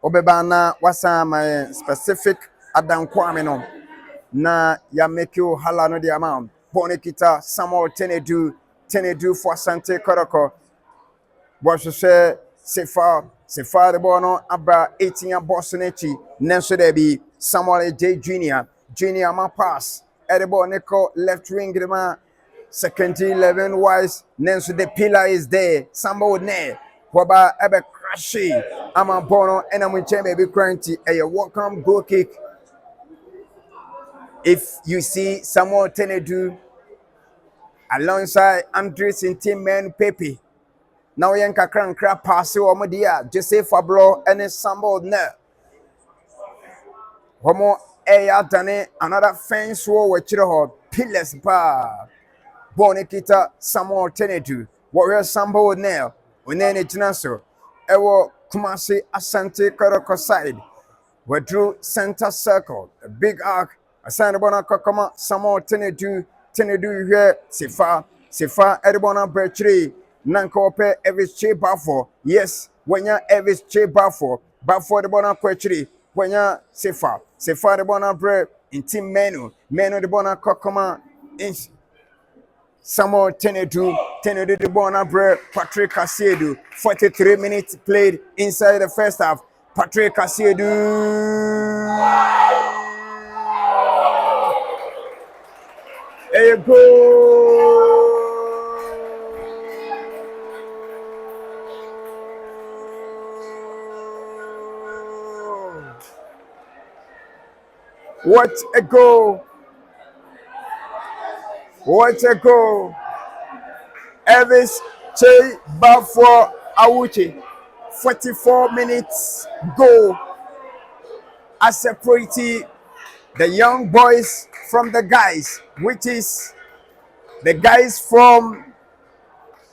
Obebana wasa my specific Adam Kwame no. Na ya make you hala no the amount. Bonikita Samuel Tenedu for Asante Kotoko. Boshwe sefa de bono abra 18 boss nechi nenso there be Samuel J Junior ma pass edebo neko left wing de ma second 11 wise nenso the pillar is there Sambo ne Waba ebe crashy ama bono enamu chembe be cranty a welcome goal kick. If you see Samuel Tenedu alongside Andres and team man Pepe. Now yen kakra pass o mo dia Jose Fablo and Sambo ne. Homo eya dane another fence wall we chire ho pillars ba. Bonikita Samuel Tenedu. Warrior Sambo ne. Onene Jinaso. Ewo Kumasi Asante Kotoko side. We drew center circle. A big arc. Asante bona kokoma Samuel Tenedu here Sefa Edibona Bertree. Nankope Evis Che Bafo. Yes, when ya Evis Che Bafo the bona quetri, when ya Sefa the bona bre in team menu the bona kokoma in Samuel Tenedu the bona bre Patrick Asiedu. 43 minutes played inside the first half. Patrick Asiedu. There you go. What a goal! What a goal! Elvis Che Bafo Awuchi, 44 minutes goal. I separated the young boys from the guys, which is the guys from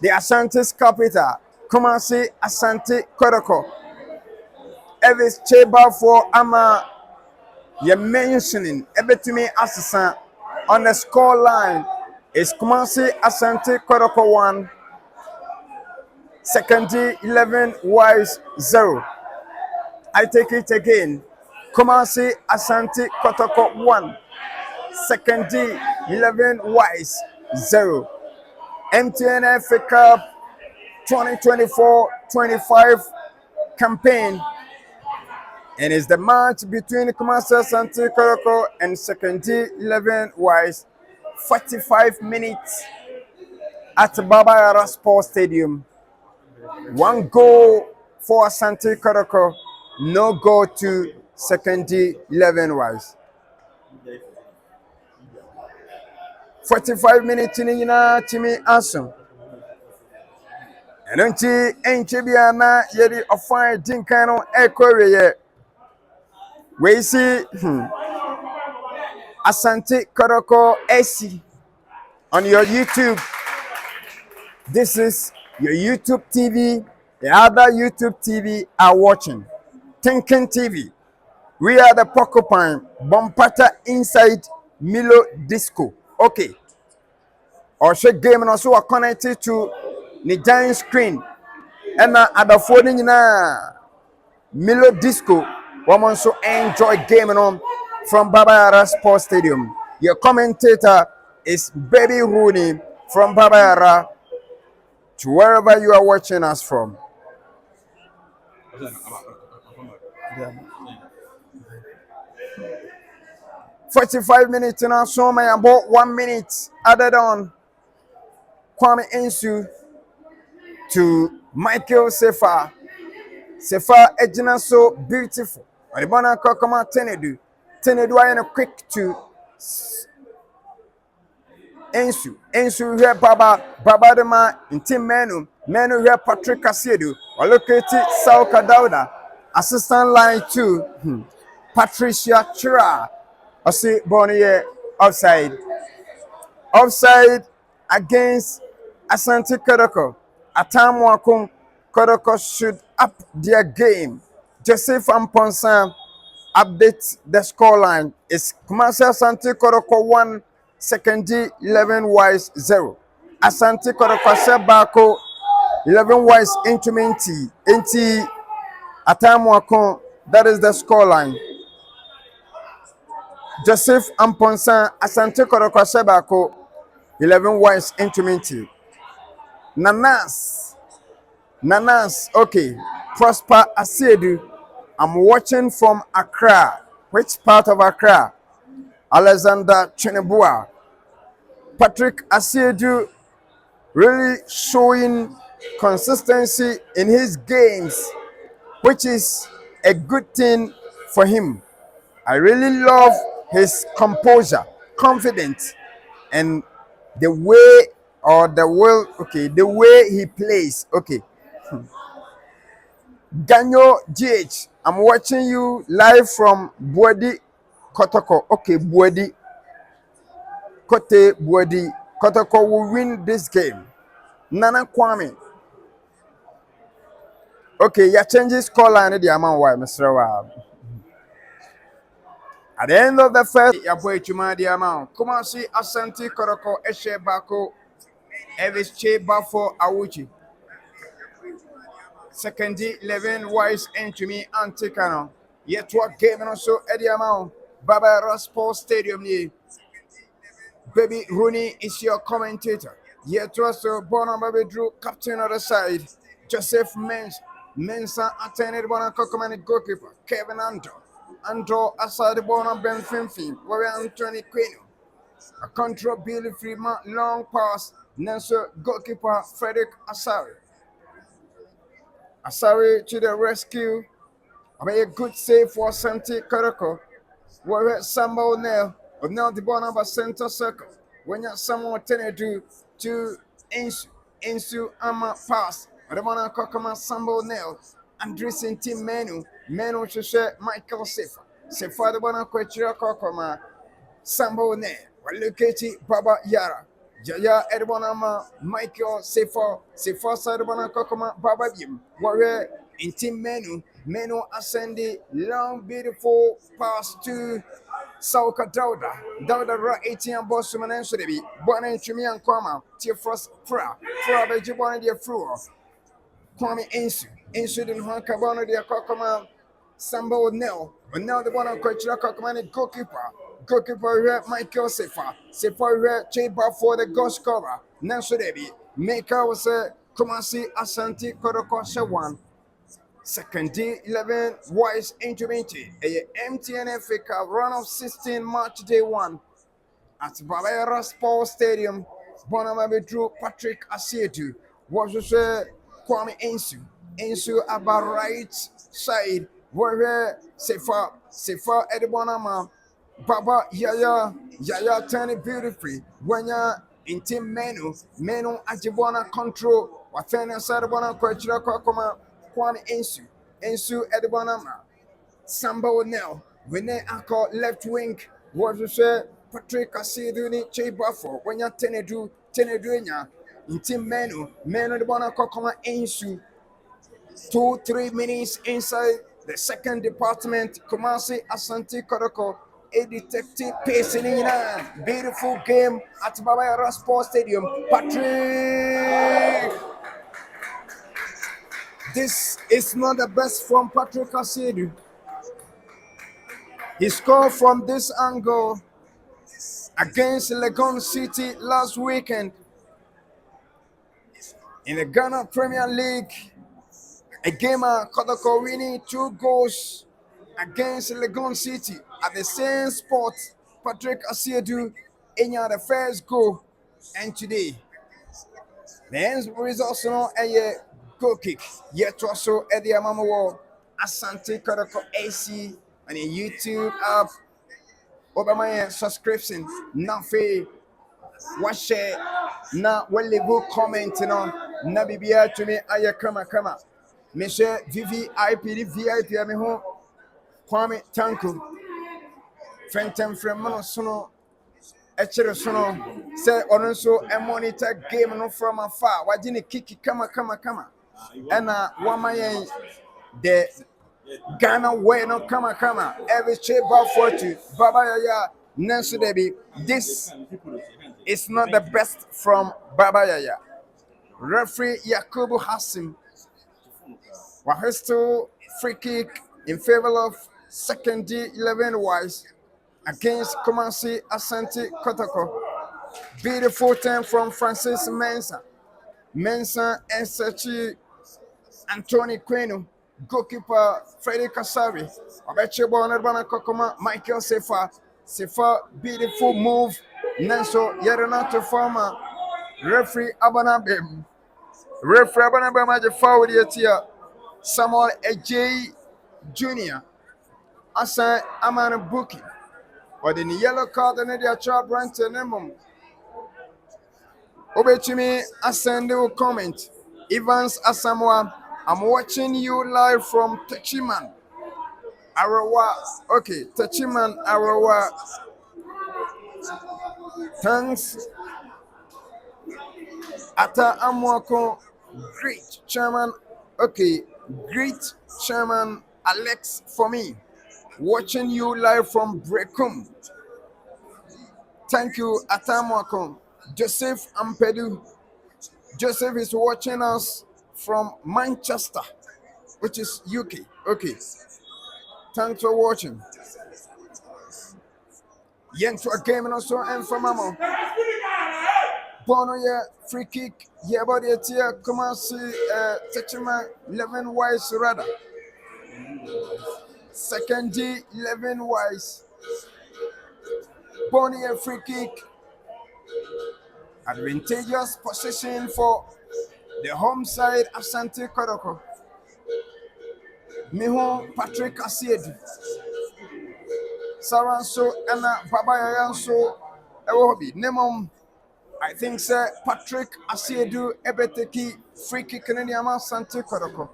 the Ashanti's capital, Kumasi Asante Kotoko. Elvis Che Bafo Ama. You're mentioning everything assassin on the score line is Kumasi Asante Kotoko 1, second 11 wise 0. I take it again. Kumasi Asante Kotoko 1, second 11 wise 0. MTN FA Cup 2024-25 campaign. And it's the match between Kumasi Asante Kotoko and second 11 wise. 45 minutes at Babayara Sports Stadium. One goal for Asante Kotoko, no goal to second 11 wise. 45 minutes in Chimi Anson. And until Enchibiana Yedi of Fire Dinkano Equary. We see Asante Kotoko AC on your YouTube. This is your YouTube TV. The other YouTube TV are watching. Thinking TV. We are the Porcupine Bompata inside Milo Disco. Okay. Or shake game and also are connected to the giant screen. And at the phone na Milo Disco. Woman so enjoy gaming on from Babayara Sports Stadium. Your commentator is Baby Rooney from Babayara to wherever you are watching us from. Yeah. 45 minutes now, so my about 1 minute added on. Kwame Ensu to Michael Sefa. Sefa Ejina so beautiful. Alibana Kokoma Tenedu. Tenedu I am quick to Ensu. Ensu here Baba Dema in Team Menu here Patrick Casiedu. Allocate Sauka Dauda. Assistant line 2. Patricia Chira. I see Bonnie offside. Offside against Asante Kotoko. Atam Wakung Kotoko should up their game. Joseph Amponsan update the scoreline. It's Kumasi Asante Kotoko 1, second 11 wise 0. Asante Kotoko Sebako 11 wise into Minty. Atam Wakung, that is the scoreline. Joseph Amponsan Asante Kotoko Sebako 11 wise into Minty. Nanas, okay. Prosper Asiedu, I'm watching from Accra. Which part of Accra? Alexander Chenebua. Patrick Asiedu really showing consistency in his games, which is a good thing for him. I really love his composure, confidence, and the way the way he plays. Okay. Ganyo GH, I'm watching you live from Buedi Kotoko. Okay, Buedi Kotoko will win this game. Nana Kwame. Okay, you changes scoreline the amount why, Mr. Wab. At the end of the first, your boy Chuma the amount. Come on, see Asante Kotoko, Eshe Bako, Evis Che Bafo Awuchi. Second 11 wise into me Antikano. Yet what game and also Eddie Amount. Baba Sports Stadium. Baby Rooney is your commentator. Yet also Bonham Baby Drew, captain of the side. Joseph Mensa attended one Kokoman goalkeeper. Kevin Andro aside Bonham Ben Finfin. Warrior Anthony Quino. A control Billy Freeman, long pass. Nancy goalkeeper Frederick Asari. Asari to the rescue. A good save for Asante Kotoko. Where Samba O'Neill the ball number center circle. When you someone do to Insu Ama pass. The one Kokoma Samba O'Neill. Andres in team Menu to share Michael Sefa the one Quechira Kokoma Samba O'Neill. Look at Baba Yara. Jaya Edwanama, Michael Sefa side one Kokoma Baba Bim. Warrior in team Menu ascending long beautiful pass to Sauka Dauda right 18 boss to Manan Sudebi, Bonnie Chumi and Kwama, Tia Frost Fra Bejibon de Fru, Kwame Insu in Hankabana de Kokoma, Sambo Nell, but now the one on Kochira Kokomani goalkeeper here, Michael Sefa here, chamber for the goal scorer, Nansudebi, Maker was a Kumasi Asante Kotoko 1. Second 11 wise into a MTN Africa run of 16 March day 1 at Babayara Sports Stadium. Bonama Bedru, Patrick Asiedu, was Kwame Ensu about right side, where Sefa Edibonama, Baba Yaya turn it beautifully. When you're in team menu Ajibona control, Wafena Sadabona Kochira Kokoma, Kwame Ensu Edibonama. Samba now. When they are left wing, was to say Patrick Asiduni Che Buffo. When you're Tenedunya, in team menu the Bona Kokoma Insu. 2-3 minutes inside the second department, Kumasi Asante Kotoko, a detective pacing in a beautiful game at Babayara Sports Stadium. Patrick! This is not the best from Patrick Asidu. He scored from this angle against Legon City last weekend in the Ghana Premier League. A gamer Kotoko winning 2 goals against Legon City at the same spot. Patrick Asiedu in the first goal, and today the end result no a goal kick. Yet also at the Amamo Asante Kotoko AC on a YouTube app. Over my subscription, nothing. Watch it now. Well, leave comment on na bibia to me. Aya kama. Me share VIP me home. Kwame Tanku. Fentem from Monosono. Echere sono. Say ononso a monitor game no from afar. Wajini kiki kama. And wama the Ghana way no kama. Every shape of 40. Baba Yaya. Nancy Debbie. This is not the best from Baba Yaya. Referee Yakubu Hassim. Wahesto free kick in favor of second D11 wise against Kumasi Asante Kotoko. Beautiful turn from Francis Mensah. Mensah and Sechi Anthony Queno. Goalkeeper Freddy Kasavi. Abechebo Nerbana Kokoma. Michael Sefa. Beautiful move. Nanso Yerenato Former. Referee Abanabem. Referee Abanabem has foul here. Samuel Ej Jr. Asa Amana Buki. Or the yellow card and the child brand and Nemum. Obechimi Asande comment. Evans Asamoah, I'm watching you live from Techiman. Arawa. Okay, Techiman Arawa. Thanks. Ata Amwako. Great chairman. Okay, great chairman Alex for me. Watching you live from Brekum. Thank you, Atamwako. Joseph Ampedu. Joseph is watching us from Manchester, which is UK. Okay. Thanks for watching. Yen to a game and also and from Mamo. Bono ya free kick. Yeah, but it's here. Come on, see Techima 11 wise rather. Second D 11 wise. Bono ya free kick. Advantageous position for the home side of Asante Kotoko. Miho Patrick Asiedu. Saranso and Baba Yayanso Ewobi. Nemom, I think, sir, Patrick Asiedu Ebeteki free kick in the Asante Kotoko.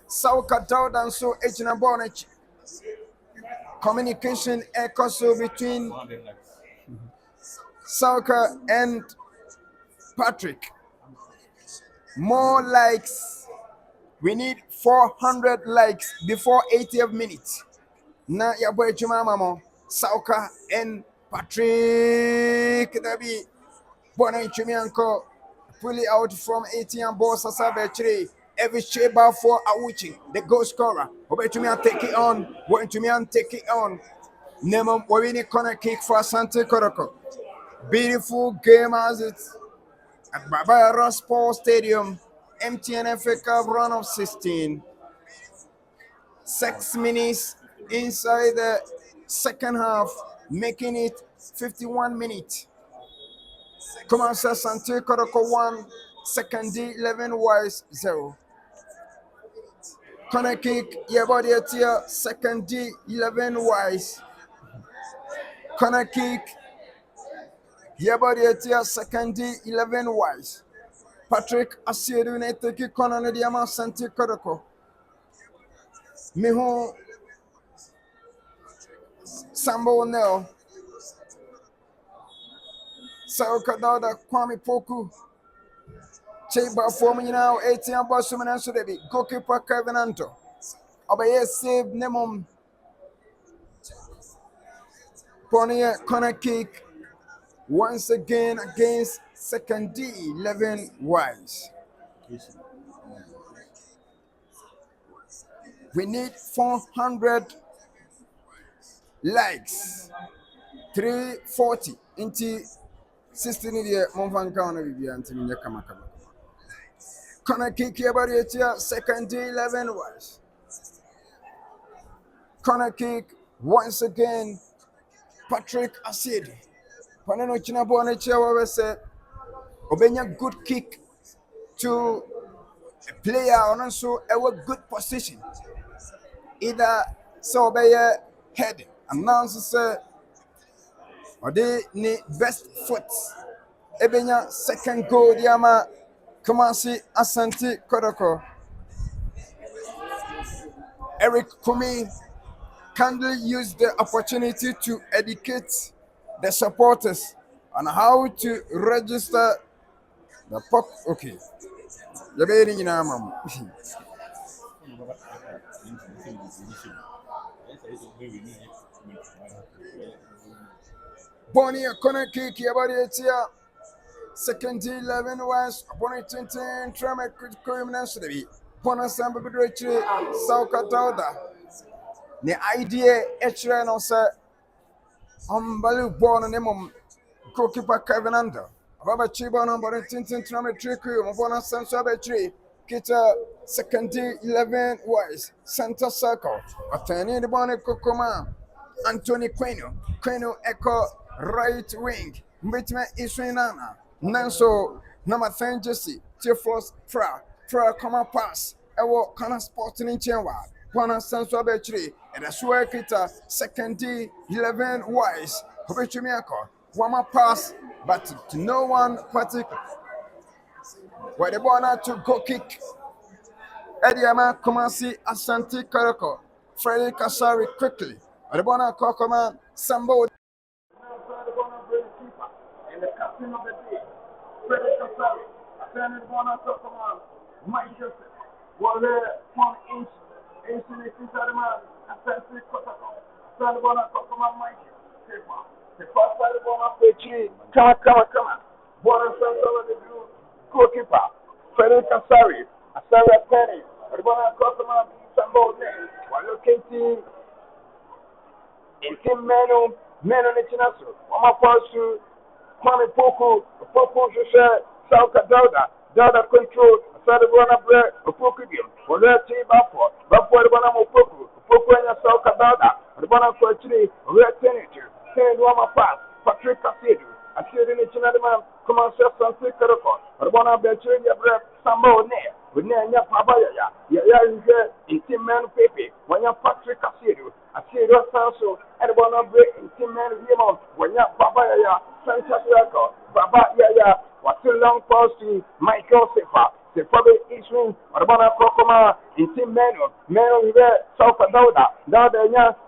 Sauka Daudan so Ejina Bonich. Communication echoes between Sauka and Patrick. More likes. We need 400 likes before 80th minute. Na ya boy Jumamamo, Sauka and Patrick Dabi Bona Chumianko fully out from 18 balls Sasabe. Every shaper for Awuchi, the goal scorer. Obetumian take it on. Wentumian take it on. Nemo Wawini corner kick for Asante Kotoko. Beautiful game as it at Babayara Sports Stadium. MTN FA Cup run of 16. 6 minutes inside the second half, making it 51 minutes. Commence Asante Kotoko 1, second D 11 Wise 0. Corner kick, your body at here, second D 11 Wise. Corner kick, your body at here, second D 11 Wise. Patrick Asiedu ne take corner ne diama Asante Kotoko. Miho Sambo Nel. Sauka Dauda Kwame Poku. Chamber forming now 18 Bosman and Sudebi. Goalkeeper Kevin Anto. Obey save Nemum. Pony corner kick. Once again against second D 11 Wise. We need 400 likes. 340 into 16 year Monfancana Vivian Kama. Corner kick here, body here, second D 11 Wise. Corner kick once again. Patrick Asiedu. Paneno Chinabone Chewa said, Obenya good kick to a player and also a good position. Either so obey head announce or they need best foot. Ebenya second goal diama Kamasi Asante Kotoko. Eric Kumi kindly used the opportunity to educate the supporters on how to register the puck. Okay. The baby in Amam. Bonnie, a corner kick, your body here. Second D 11 was Bonnie Tintin, Trama criminal should be. Bonasamba Bidrichi, Sauka Dauda. The idea, Echelon also. Balu born on them goalkeeper Kevin Under. Baba Chiba number Tintin Trama Tree Crew, Mobona Sansabe Tree, Kita second D 11 Wise, Center Circle, Attorney the Bonnet Kokoma, Anthony Queno Echo, right wing, Mbitman Isrinana, Nanso, Namathan Jesse, Tifos Fra, Kama Pass, Ewo Kana Sporting in Chenwa. Pana Sansabe Tree, and a swear kita second D 11 Wise, Hobichumiako, Wama pass, but to no one particular. Where the ball now to go kick. Ediama Kumasi Asante Kotoko, Freddy Kasari quickly. The ball now Kokoma, Sambo. And the captain of the day, Freddy Kasari, attended the ball now Kokoma, Mike Joseph, was there 1 inch. Asante Kotoko, Salvana Kokoma Mike, the first side of one of the tree, come on. One of the blue goalkeeper, Freddy Kasari, Asara Penny, Ribana Kokoma, Sambo, while locating in Team Menu, Chinasu, Mama Pasu, Kwame Poku, Poku, Sauka Dauda control, Sadabana Bread, Pokubium, or that tea buffer, before the Banamo Poku, and Sauka Dauda, Ribana Fortune, Red Senator, Ken Wama Pass, Patrick Asiedu, Asiedu in Chinadaman, Commercial Santi Kotoko, Ribana Betria Bread, Sambo Ne, with Nanya Pabaya, in Team Man Pepe, when you're Patrick Asiedu, Asiedu Sanso, and Ribana Bread in Team Man Yamon, when you're Pabaya, Santa Circle, Baba Yaya. What's a long pause to Michael Sefa? The public issue, Rabana Kokoma, in Team Menu, South Dauda,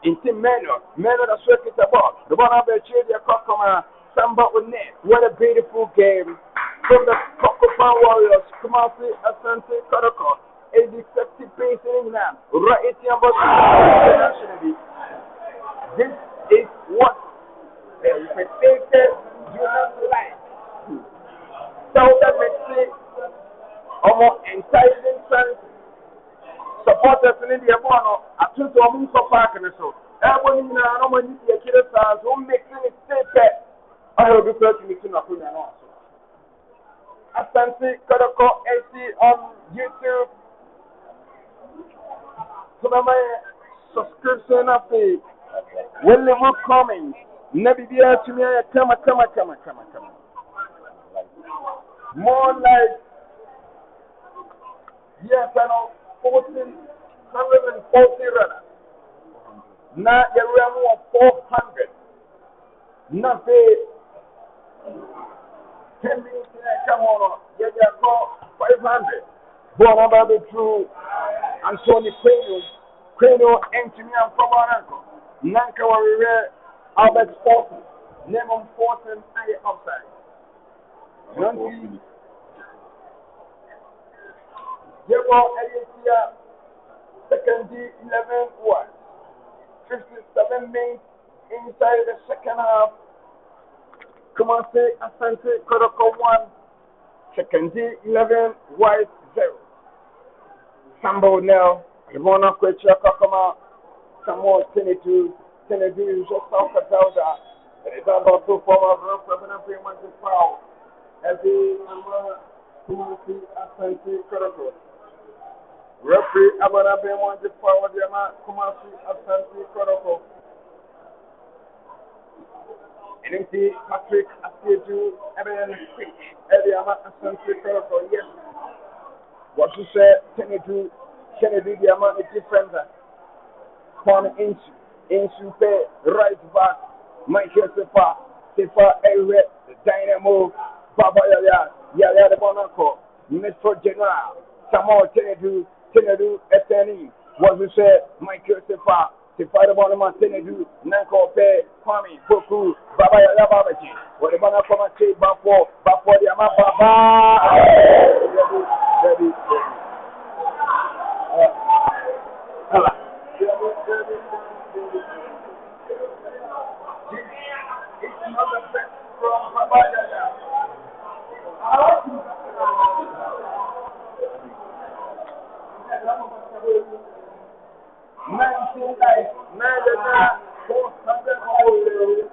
in Team Menu, the circuit about, Rabana Bechidia Kokoma, Samba Une. What a beautiful game from the Kokoma Warriors, Kumasi Asante Kotoko, 80 pace in England, right internationally. This is what the spectators do not like. Southern Mexico, almost enticing sense. Supporters in India, I took to a move for parking. So, everyone in our normal India killers who makes it safe. I will be first meeting up with an also. Asante Kotoko AC on YouTube. To my subscription of the when they were coming, never be to me. Come.
more like yes, I know 1,440 runners. Now you run more 400. Nothing 10 minutes come on, you call 500. Born about the true Anthony Queno engineer from Monaco. Nanka were Albert Sporting. Name on 14 I outside. You go Alicia second D11 was 57 minutes inside the second half. Come on, say Asante Kotoko 1, second D11 white 0. Sambo now, the one of which you come out, some more Tenedu, just off the Delta, and it's about to follow up, and I'm pretty much foul. Every Kumasi Asante Kotoko. Referee Abanabe wants to forward the Kumasi Asante Kotoko. And see Patrick Askeju, Evan Quick, Eliama Asante Kotoko, yes. What you said, Kennedy, the amount of difference. Corner Insu, pay right back, Michael Sefa, Elred, the Dynamo, Baba Yaya, the Monaco, Metro General, Samuel Kennedy, SNE. What you said, Michael Sefa, the Bonama Kennedy, Nanko Pay, Kwame, Poku, Baba Yaya Babaji, what the Monaco say, Bafo, the Ama Baba. Baby. It's not the best from Babaya. 19 life, 400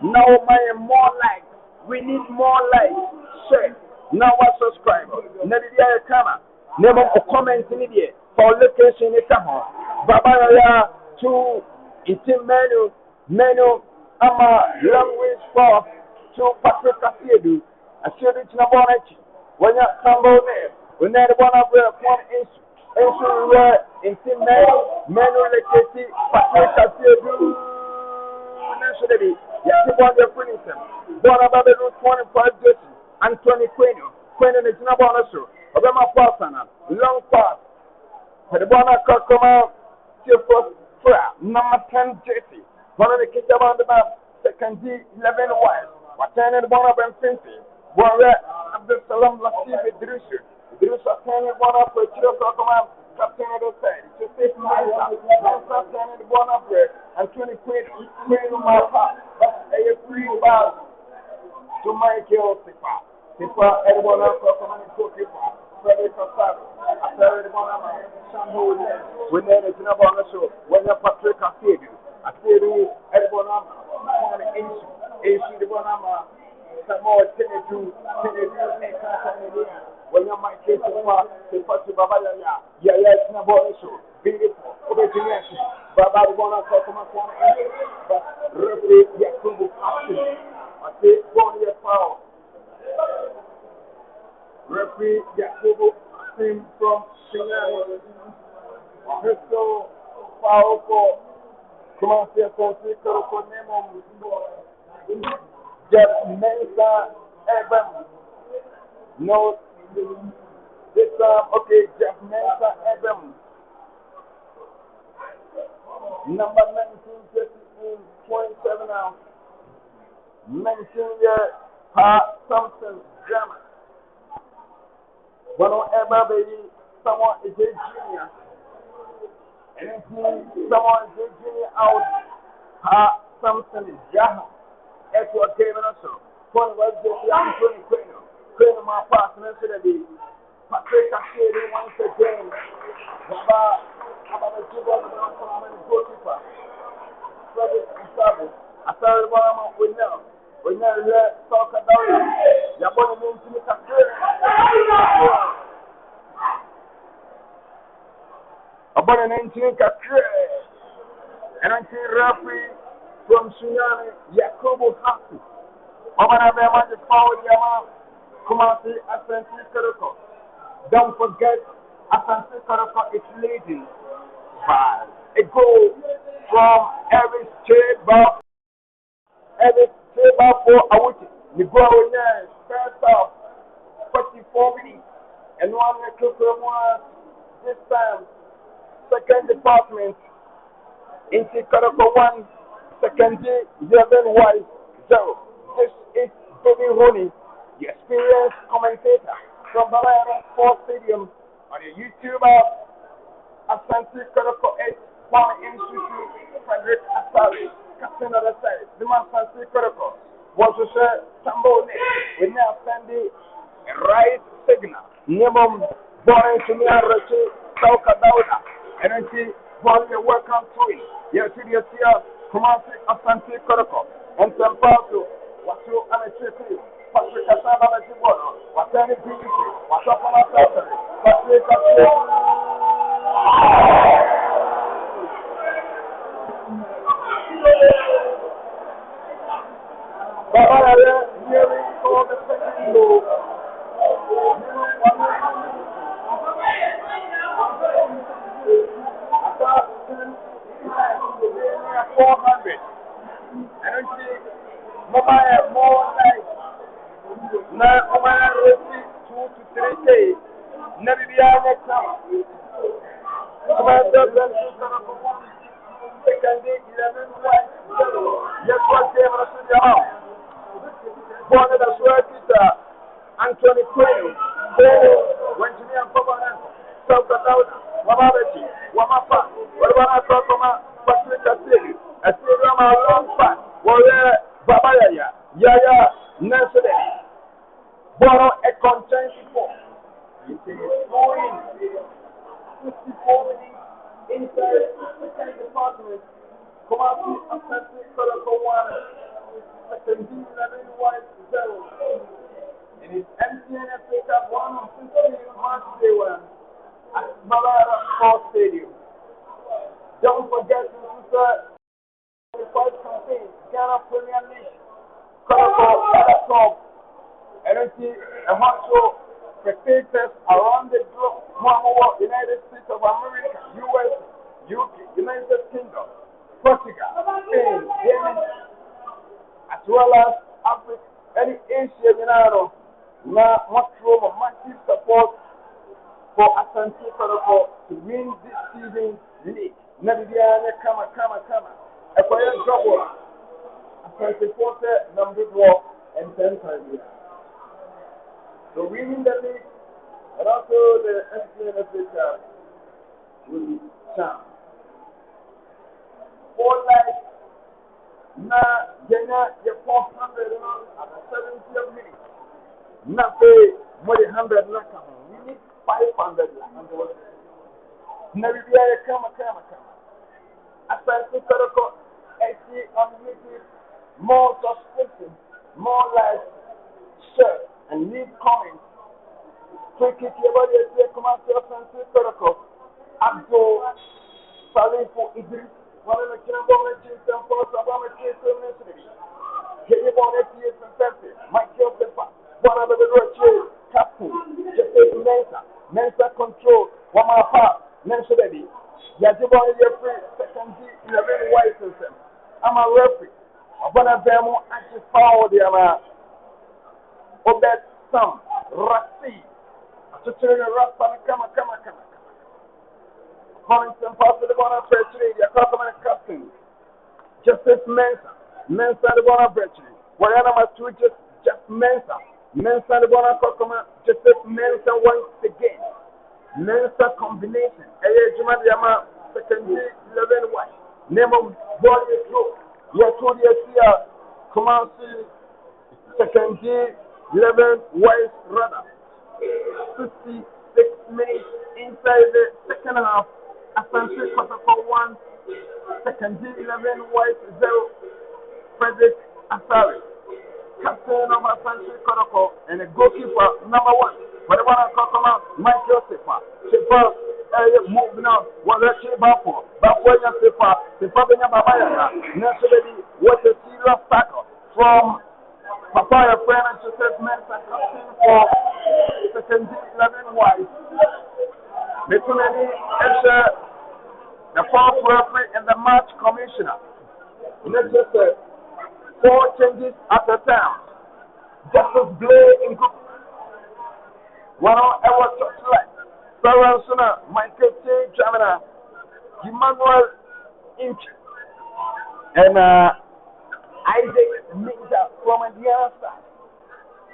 now more like we need more like share now what subscriber Nadia Kama never a comment in it for location in Kama Baba to itim menu ama language for to Patrick Asiedu Asiedu Chinabonachi when you sample there when they want to wear one inch itim menu location Patrick Asiedu nationally yes you want your printing born about the 25 days Anthony Queno is not bonus Obama Pasana long pass for the Bona Kakoma number 10 jersey. One of the kids around the map, second D11 wise. What ten and one of them fancy. One red, Abdul Salam Latif Idrissa. Idrissa 10 and one up for Chiro Kakoma, captain of the side. It's a safe Mansa. Mansa 10 and one up there. And 20 quid on my part. That's a free ball to Michael Sipa. Sipa, everyone else Kakoma and Tokyo. Frederick Osado. I tell everyone I'm a Shambo when there is no bonus show. When you're Patrick Asiedu, everyone I'm a the one I'm a some more Tenedu, when you're my case of the Patrick Babaya, it's no bonus show. Beautiful, obedience. Baba, the one I'm talking about, but referee, Yakubu, I say, born your power. Referee Yakubu came from Singapore. Crystal powerful. Come on, see a consider for name Jeff Mensa Ebem. No, this okay, Jeff Mensa Ebem. Number 19, 27 now. 19-year Thompson, German. Whenever baby, someone is a junior, and then someone is a junior out, something is Jaha. That's what came in us. One was just young Queen my partner, so that the Patrick Asiedu once again, about the Cuba and the goalkeeper. Frederick Osado. I started one of them now. We never talk about it. You're going to move to the About an 19 kakre. And I see referee from Sunyani, Yakubu Haku. Omana Bema the power Yama, Kumasi, Asante Kotoko. Don't forget, Asante Kotoko is leading by a goal from every ball for Awuti. The goal in there, first off, 44 minutes, and one one this time, second department, into Kotoko 1, second day, 11 wise, 0. This is David Rooney, the experienced commentator from Balaya Sports Stadium on the YouTube app. Asante Kotoko 8, Kwame Institute, Frederick Asari, Captain of the side, the man Asante Kotoko was to say Tambo with now sending a right signal. Nemom born to me and Rachi, Sauka Dauda, and then she was welcome to it. Yes, yes, yes, Kumasi Asante Kotoko, and Sampato, what you are a chippy, Patrick Asaba Chibono, what any beauty, what's up on our salary, Patrick Baba, nearly for the second goal. About 400. And I see Mobile more like now, Omar Rossi 2 to 3 days. Never be our next time. Omar doesn't second day 11 white. Yes, what came out of the house. One of the swear Peter, Anthony Quayle, when Jimmy and Papa South Dakota, Wamabachi, Wamapa, Wabana Tokoma, Patrick City, a stadium a long pass, Warrior Babaya, Yaya, Nestle, Bono, a contention for. It is going 54 minutes inside the second department. Come out to Asante Kotoko 1, second D 11 white 0. And it's MTN pick up 1 on 15 March Day 1 at Malaya Sports Stadium. Don't forget to enter the fight campaign, Ghana Premier League, Kotoko, and a hot show spectators around the globe, United States of America, US, UK, United Kingdom, Portugal, Spain, Germany, as well as Africa, any Asia, now much more massive support for Asante Kotoko to win this season league. Nabidiane, come. A player trouble. Asante Forte, number 4 and 10 times. So winning the league and also the MTN will be champ. For like now, you're 400 at the 70th minute. Nothing more than 100 lakh. We need 500 lakh. Never be a come. Asante Kotoko, AC Unlimited, more subscriptions, more likes, share, and leave comments. Quick it your body as you come out to Asante Kotoko. Abdul Salifu Idris, one of the Kinabola Chiefs and Force Obama Chiefs University. Get your body to your fantastic. Michael Pepper, one of the Chiefs, Captain, Jesse Mensa Control, Wamapa, Mensa Baby. Yajibon, your free, second G, 11 white system. I'm a referee. I'm going to be more active power there. Obed Sam, Rasi. To turn the Rasta, come. Collington, Pastor, the one of Brethren, the Common Captain. Justice Mensa, the one of Brethren. Whatever my two, just Mensa, the one of Common, Justice Mensa once again. Mensa combination. Juma Yama, second day, 11 white. Name of body through. Yes, what you see, come on, see, second day, 11 white runner. 56 minutes inside the second half. Asante Kotoko 1, second day, 11 white 0. Frederick Asari, captain of Asante Kotoko, and a goalkeeper number 1. Whatever I call come out, Michael Sepa, move now. What let's say before you say Benya Baba Yana. Next what a serious tackle from Papaya friend and assessment and captain for second 11 wise. Between the fourth referee and the match commissioner. Let's just say 4 changes at a time. Justice Blay in group. One hour touch right. Sarah Suna, Michael T. Jamina, Emmanuel Inch, and Isaac Minja from the other side.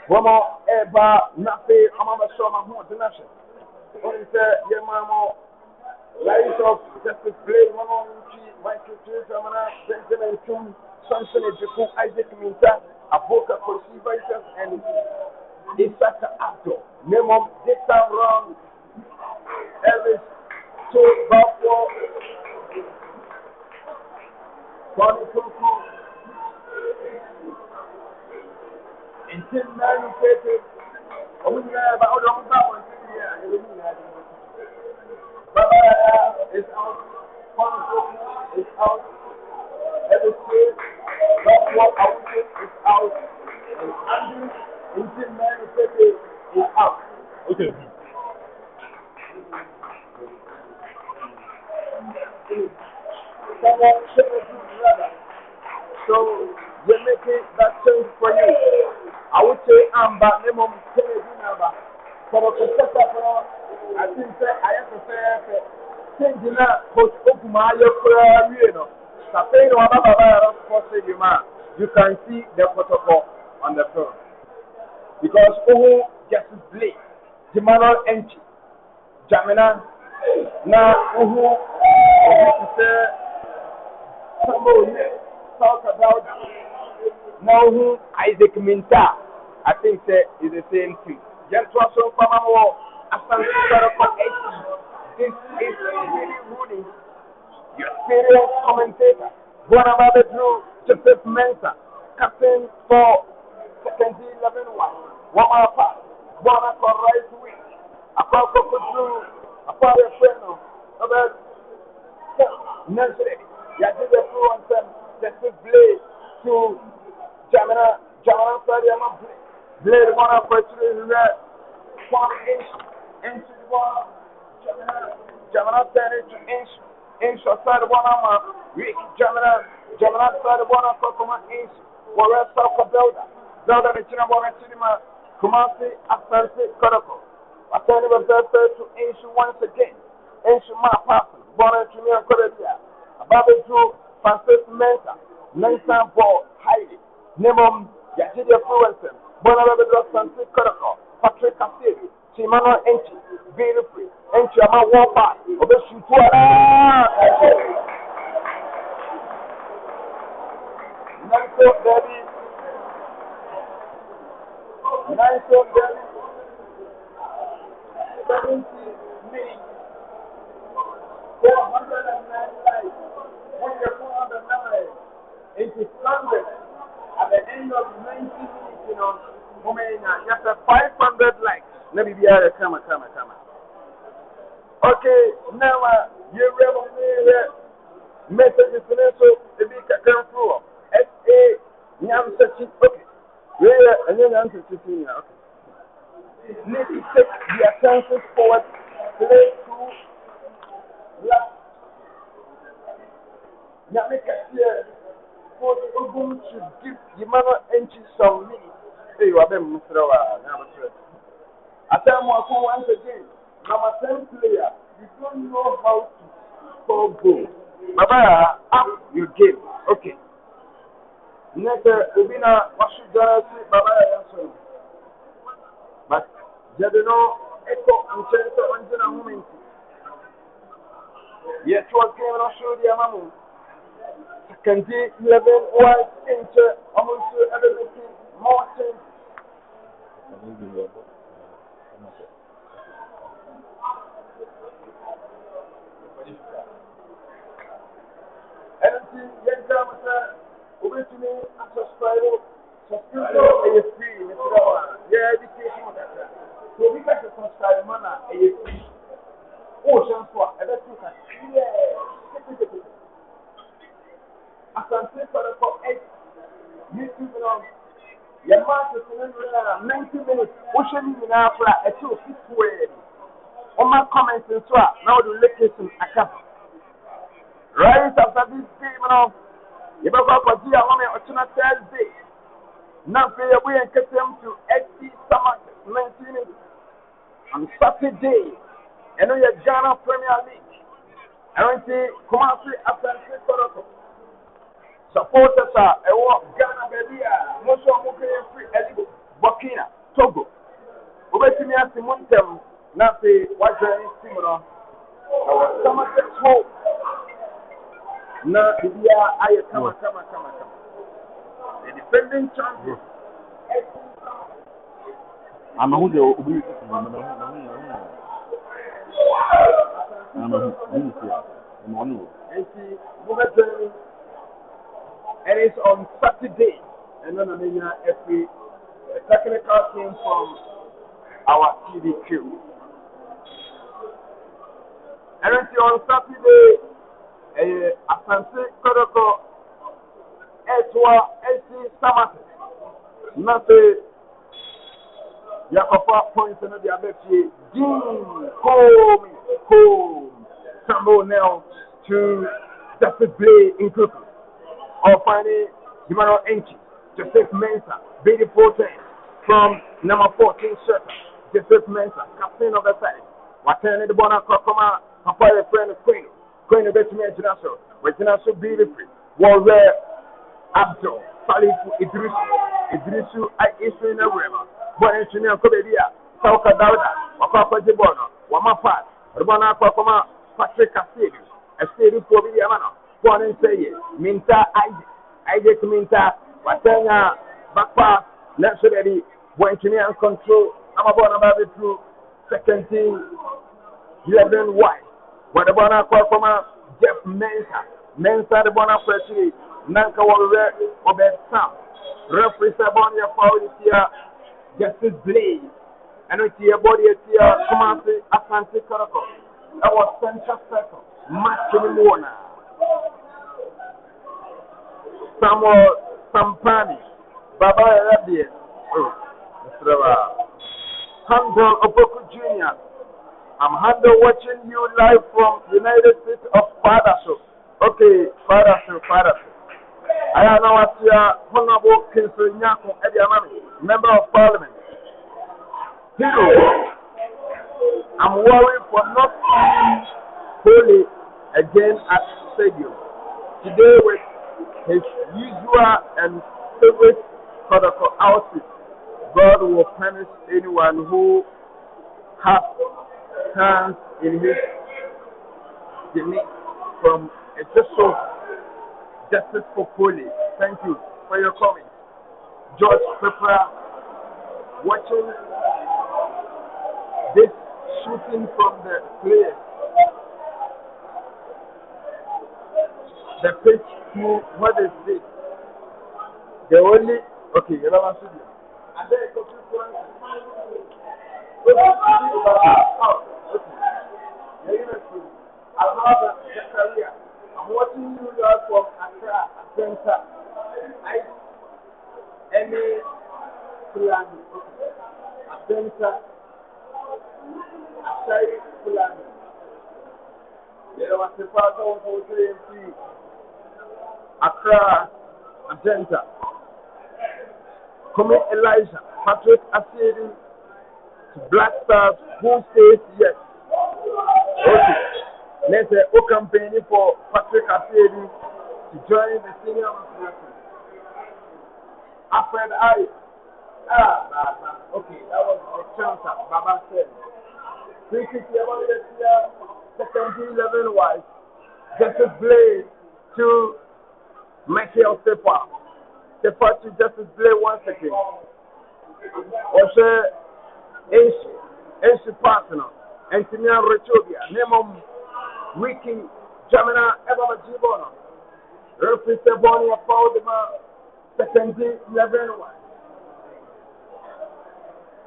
One more ever, Nafe, Amama Shoma, who was the nation. What is your mama? Light of Justice Blay, one more Inch, Michael T. Jamina, Benjamin Tum, Sonson, Ejiku, Isaac Minja, Avoka for Sivaitas, and Isaka Abdo. Name this time round. Ellis, 2 Buffalo, Bonnie Kuku, and Tim Manning Paper. We have about all the power Baba is out, Bonnie Kuku is out, Ellis, Buffalo is out, and Andrew and Tim Manning Paper is out. Okay. So we're making that change for you. I would say I'm back for the I think I have to say changing that post Okumaya you can see the protocol on the phone. Because Justice Blake, Emmanuel Enchi, Jamina, now talk about now Isaac Minta. I think that is the same thing. Just also from our Asante Kotoko. This is really Rooney, your experienced commentator. One about the Drew, Joseph Mensa, captain for second 11 1. One more pass, one for right wing. A power Drew, a power friend of Nursery. Yadi the fluent Justice Blade to Jamina Stadium Blade one of President 1 inch into the wall. Jamina started to inch outside the 1 arm. Rick Jamina started 1 of Kokoma inch. Whereas South Belda. Belda the Chinaboga Cinema. Kumasi Asante Kotoko. Asante was there to inch once again. Inch my person. Born to me and Korea. Babu Drew, Francis Mensa Ball, Heidi, Nemom, Yajidia Fluency, Bonabella Francis Kotoko, Patrick Cassidy, Chimano Enchi, Beauty Free, Enchi Ama Wapa, Obeshutua, Nanso Baby, 70 minutes, 499. When you're 409, it is Sunday. At the end of 90 minutes, you have 500 likes. Let me be able to come. Okay, now you remember messages in so the big come through. SA Nyam Sachi. Okay. Yeah, and then answer to see now. Okay. Let me take the attention forward. Play to last. Now make a clear for the Ogun to give the mother entry some minutes. Hey, you have been Musrawa. I tell you once again, number 10 player, you don't know how to score goals. Baba, up your game. Okay. Next, Ubina, what should I say? Baba, answer. But, you don't know, echo and change of Angela moment. Yet, what game and I'll show you, Mamu. Can be 11 white inch, almost everything, more change. Anything, young time, over to me, and subscribe, and you're free. Yeah, education. So, we got to subscribe, man, and you're free. Oh, your match is in 90 minutes. What should you now for a 2 way? On my comments and so now the location I come. Right after this game, you better go for the woman on Thursday. Now, we are getting to SC Summer 19 on Saturday. And we are Ghana Premier League. I want to come out to Asante Kotoko. Supporters are Ghana, baby. Most of them are free. Burkina, Togo. We are seeing us in Montem. Now, what's the name? Summer Hope. Now, we are come. The defending champion.
I'm a who
And it's on Saturday. And then every technical team from our TDQ. And it's on Saturday, Asante Kotoko, Etwa, SC Samate. Nothing. Yakofa points in the Abechi. Home. Sambo now to display in Kuku. Or finding Jimano Enchi, Joseph Mensah, Baby 14 from number 14 shirt. Joseph Mensah, captain of the side. Watani the Bona Kokoma, Papa, a friend of Queen of Betty International, with International Beautiful, Warrior Abdul, Salifu Idrisu, I issue in a river. Bon engineer Kobedia, Sauka Dauda, Wakapa Jibono, Wamapa, Rubana Kokoma, Patrick Cassidy, a stadium for the Yamano, Bon and say, Minta, Isaac Minta, Watanga, Bakpa, naturally, Bon engineer control, I'm about it through second team, 11 white. What about Kokoma, Jeff Mensah, the Bona Freshly, Nanka Warrior, Obed Sam, Referee Sabonia Pauli here. Justice Blaze, and with your body here, come on, Asante Kotoko. That was Central Circle, Maximum Warner. Samuel Sampani, Baba Rabia, Handel Oboku Jr. I'm Handel watching you live from United States of Fadaso. Okay, Fadaso. I am now at Honorable Kinsley Nyako Ediamami, Member of Parliament. I'm worried for not seeing Holy again at stadium. Today with his usual and favorite protocol outfit, God will punish anyone who has hands in his demeanor from a justice for police. Thank you for your comment. George Pepper, watching this shooting from the players. The pitch to what is this? The only you know what I'm saying. And then go to Zakaria. I'm watching you guys from Accra, Asante. Any Fulani, Asante, Asai Fulani. You know what the father was saying? Accra, Asante. Come Elijah, Patrick Asiri, Black Stars, who says yes. Okay. Let's say a campaign for Patrick Asiri to join the senior national. After okay, that was a chance. Baba said, 350 about this year, second 11 wise, Justice Blade to Michael Sepa. Sepa to Justice Blade 1 second. Also, Ace Partner, Antonia Rechobia, Nemom. Wiki, Jamina, Eva Jibono, Representative Bonia Paudema, second 11 1.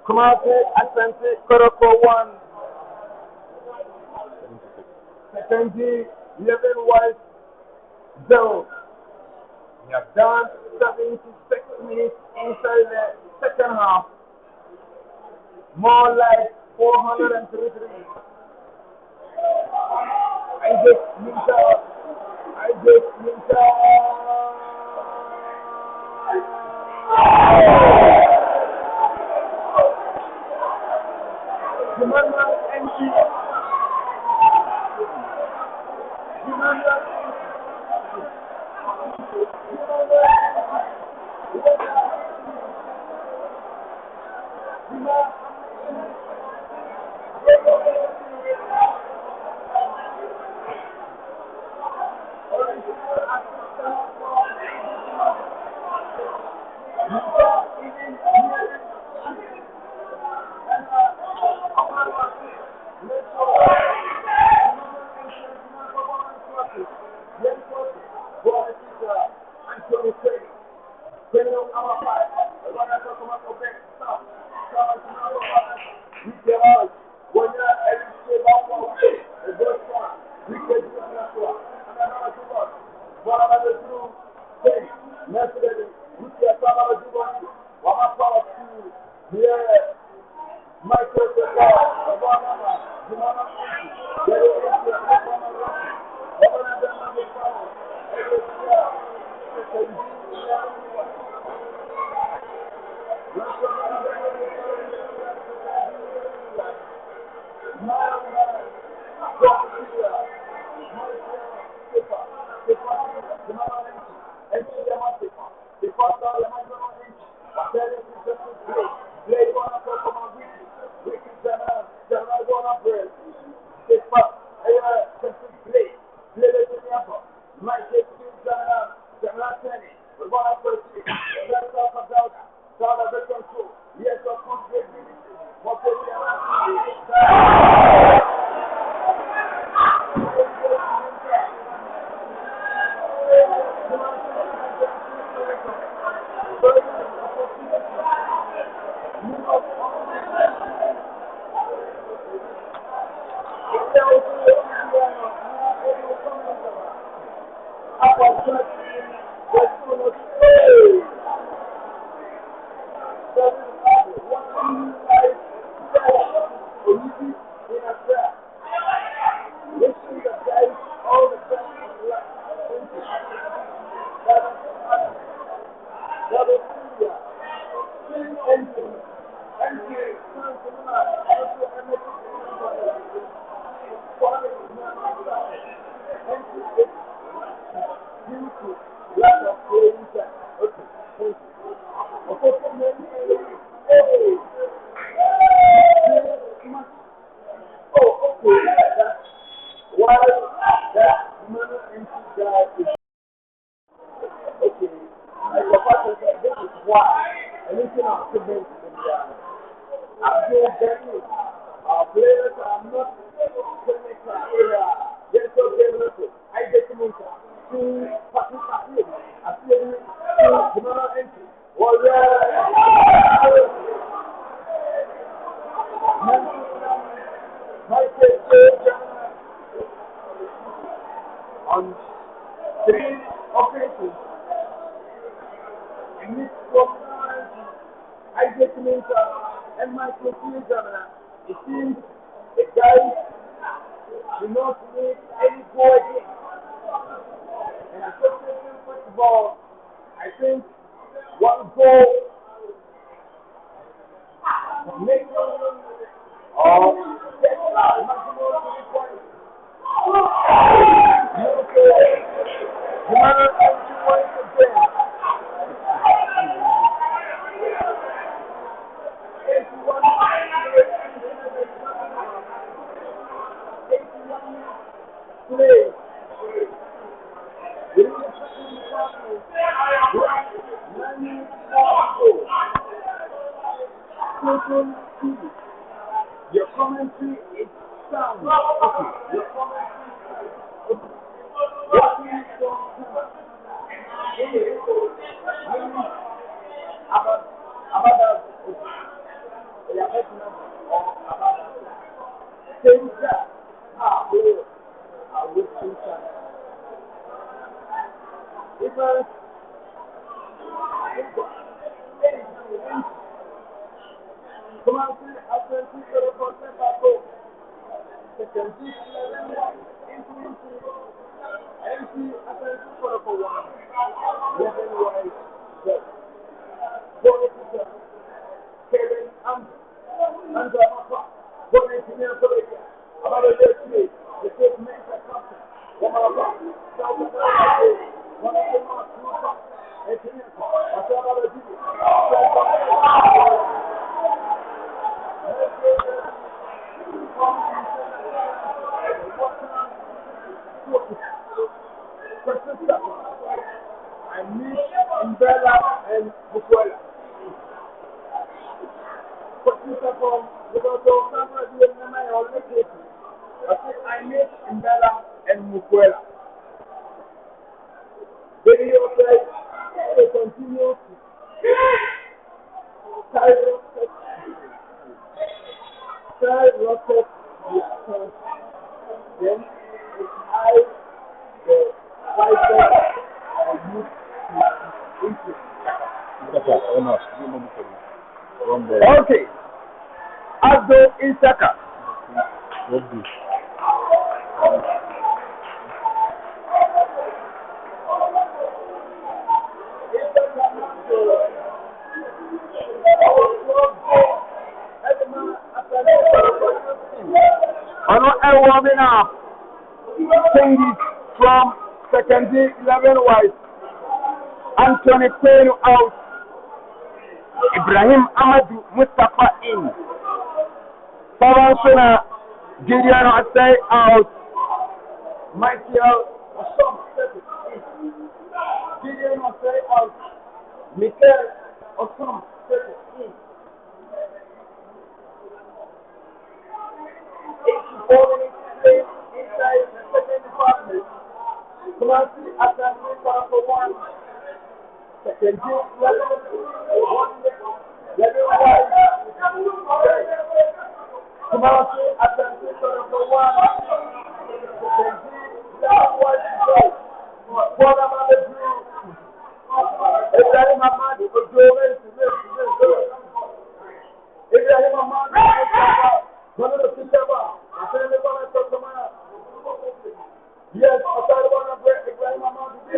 Kumasi, Asante, Kotoko 1, second 11 1, 0. We have done 76 minutes inside the second half. More like 433. I just need Emmanuel entry. On 3 occasions, Miss Isaac Minter and Michael Examiner, it seems the guys do not need any goal again. And association football, I think one goal makes or maximum 3 points. Tomorrow, once again. 81 play. Your commentary is sound. Okay. Your commentary is Commencez à sentir que le conseil bateau. C'est un dit ainsi attention pour le pouvoir. Kevin Andra bon engineer college. About a day today, the same mental concept. One of the South America, one of the most engineers. I said about a video. I meet Umbrella and Bukwela. From because of number of years in my own location. I meet Umbrella and Bukwela. Video says they continue to skyrocket the account. Then it's high the prices are used to increase. Okay. Abdo Isaka. Warming up. Changes from secondary 11 wise. Anthony Payne out. Ibrahim Amadou Mustafa in. Pavansona Gideon Asai out. Michael Osom in. Gideon Asai out. Michael Osom in. 84 minutes played inside the second department. Kumasi Asante Kotoko 1. Second game 11 Kumasi Asante Kotoko 1. Second game 11 Ibrahim Ahmad Ibrahim Ahmad yes, Ibrahim Ahmad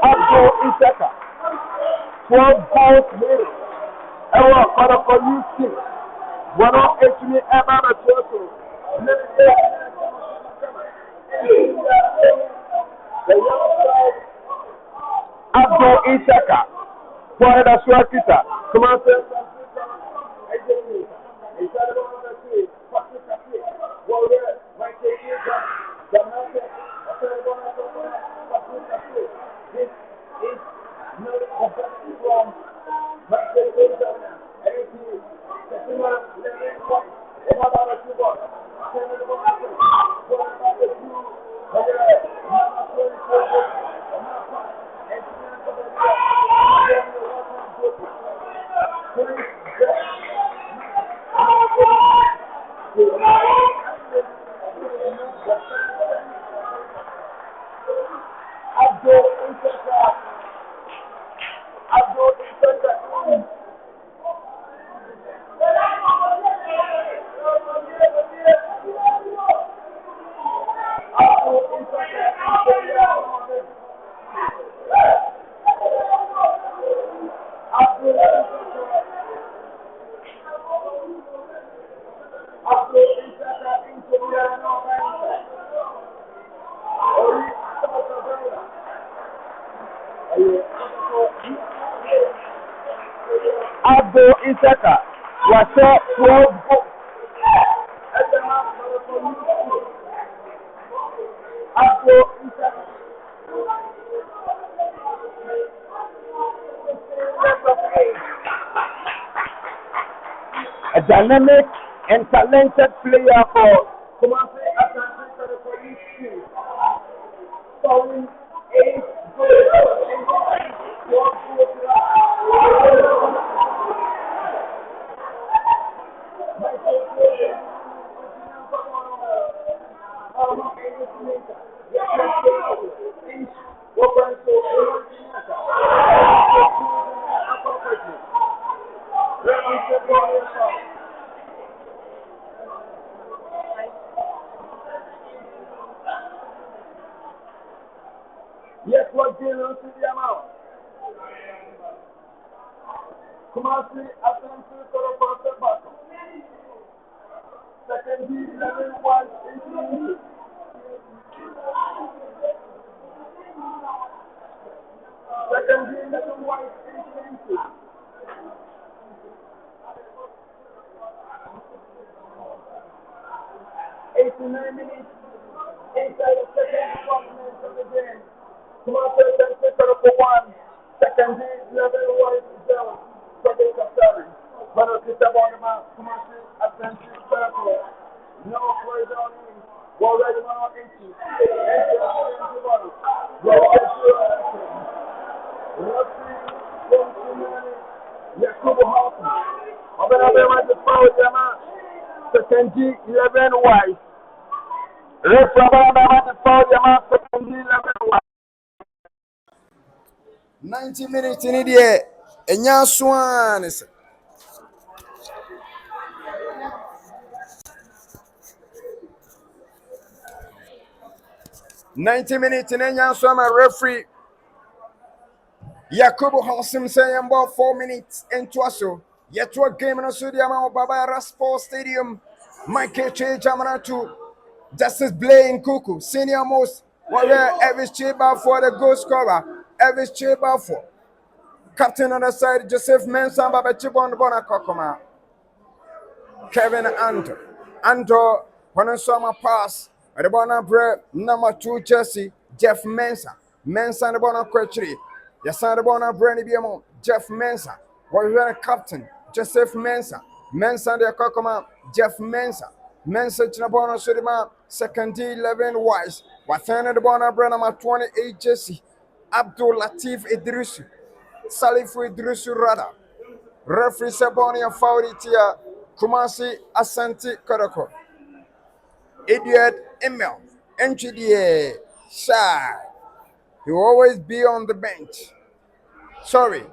Abdo Isaka. 12 goals made. Ewa Kotoko UC. Bono Echimi Eba Matoso. Abdo Isaka. For the Swakita. Come on, sir. Abdul Isaka was 12 goals. Abdul Isaka. A dynamic and talented player for Kumasi Asante Kotoko team. Scoring 8 goals. Yes, what deal to the amount? Kumasi Asante Kotoko. Second D, 11 was 18. Second D, 11 was 18. 89 minutes inside the second 1 minute of the game. Kumasi Asante Kotoko 1. Second D, 11 was 0. Second Kaptari. But it's about the man. Kumasi Asante Kotoko. No further on in. We're ready now 80. Second G 11 wise. Referee second G 11 wise.
90 minutes in the Enya Swan. 90 minutes in Enya Swan, referee Yakubu Hansim saying about 4 minutes into us. Yet to a game in a stadium of Baba Sports Stadium. Michael Che Jamanatu, Justice Blaine Kuku, senior most, warrior Elvis Cheba for the goal scorer, Elvis Cheba for captain on the side, Joseph Mensah, Baba Chibon Bonakokoma, Kevin Ando, when I saw my pass, at the Bonabra, number 2 Jesse, Jeff Mensah the Bona Quetri, Yasan the Bonabra Biamo, Jeff Mensah, warrior captain, Joseph Mensah the Kokoma, Jeff Mensah Chinabona Sudima, second D 11 wise, Wathana the Bonabra number 28 Jesse, Abdul Latif Idrisu, Salifu Idrisu Rada. Referee Sabonia Fauritia, Kumasi Asante Kotoko, Idiot Emil, NGDA, Shy. He will always be on the bench. Sorry,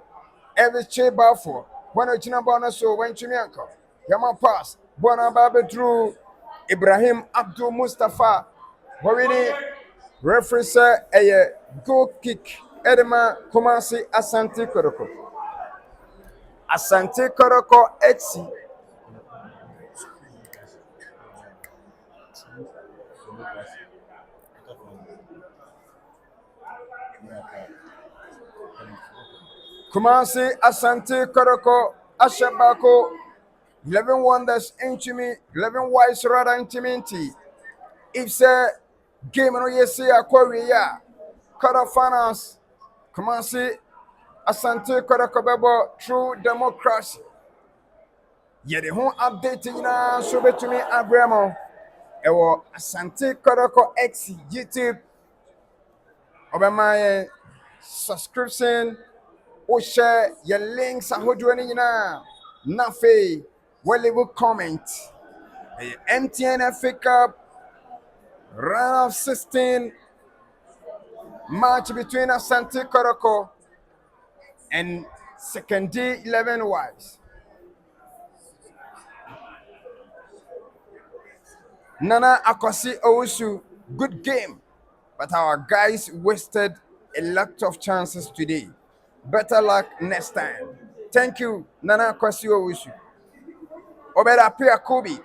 Elvis Che Balfour, Bueno Chinabona so when Chimianko, Yama pass, Bona Babe Drew, Ibrahim Abdul Mustafa, Horini, referee say a goal kick, Edema Kumasi Asante Kotoko. Asante Kotoko Etsy. Kumasi Asante Kotoko Ashabako 11 wonders intimi 11 wise rather intimity. If say game no yesi akori ya quarter finals Kumasi Asante Kotoko bebo true democracy. yɛde ho update nyinaa nso bɛtumi abrɛ mo ɛwɔ Asante Kotoko X YouTube ɔbɛma yɛn subscription wohyɛ yɛn links ahodoɔ no nyinaa na afei wɔleave comment ɛyɛ MTN FA Cup round of 16 match between Asante Kotoko and second D 11 Wise. Nana Akosi Owusu, good game, but our guys wasted a lot of chances today. Better luck next time. Thank you, Nana Akosi Owusu. Obeda Pia Kobe,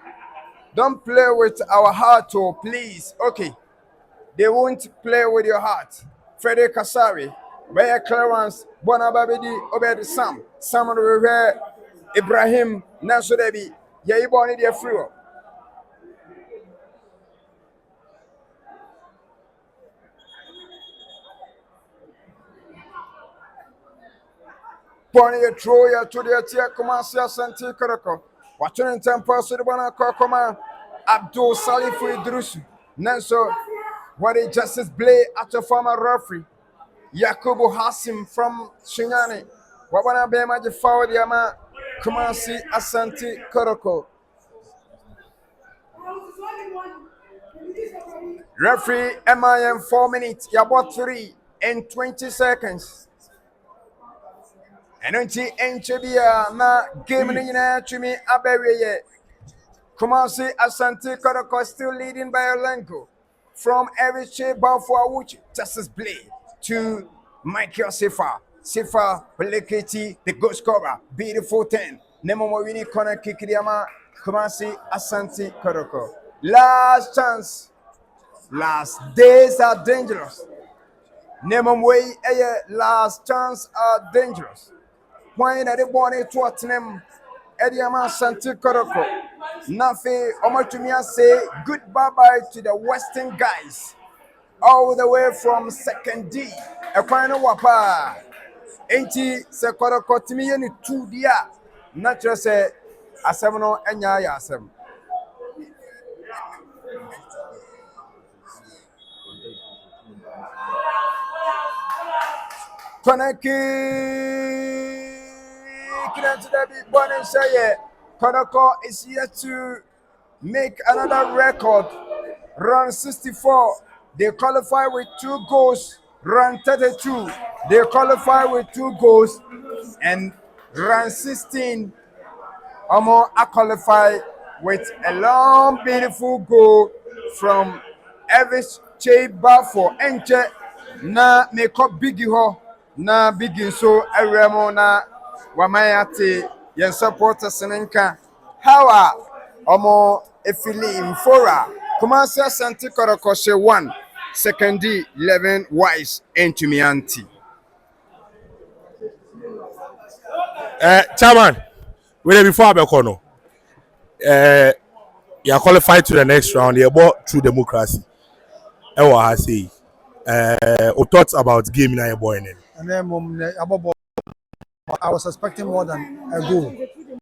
don't play with our heart, oh please. Okay, they won't play with your heart. Freddie Kasari, Baya Clarence, Bonababedi, Obed Sam, Samuel Rivera, Ibrahim, Nasodebi, Yaiboni, dear free. Pony a Troya to the Tia Kumasi Asante Kotoko. Watching in temple, so the one Kokoma, Abdul Salifu Idrusu, Nanso, what a justice blade at a former referee, Yakubu Hasim from Shinyani. What one of them at the forward Yama Kumasi Asante Kotoko. Referee MIM 4 minutes, Yabot 3 and 20 seconds. And until Enchebia na game to me Abereye. Kumasi Asante Kotoko still leading by a length from every shape for Awuchi Justice Blade to Michael Sifa. Sifa Peleketi, the goal scorer, beautiful 10. Nemo Mowini corner kick Diama Kumasi Asante Kotoko. Last chance. Last days are dangerous. Nemo way last chance are dangerous. When they born it to Tottenham, Ediama Asante Kotoko. Nafe Omotumia say goodbye to the Western guys, all the way from second D. Ekwano wapa. Enti se Kotoko timi ye ni 2 dia. Natural say asem no enya ya asem. Koneki Kotoko is here to make another record. Run 64. They qualify with 2 goals. Run 32. They qualify with 2 goals. And run 16. Omo I qualify with a long, beautiful goal from Elvis Che Bafo. Enche na make up Biggie ho. Na Biggie so Remo na Wamayate yen supporters nenka hawa omo efili mfora Kumasi Asante Kotoko 1 second D 11 Wise Entumianti.
Chairman, wait before Abekono. You are qualified to the next round. You bought through democracy. I say. Thoughts about game in your boy.
And then I was expecting more than a goal.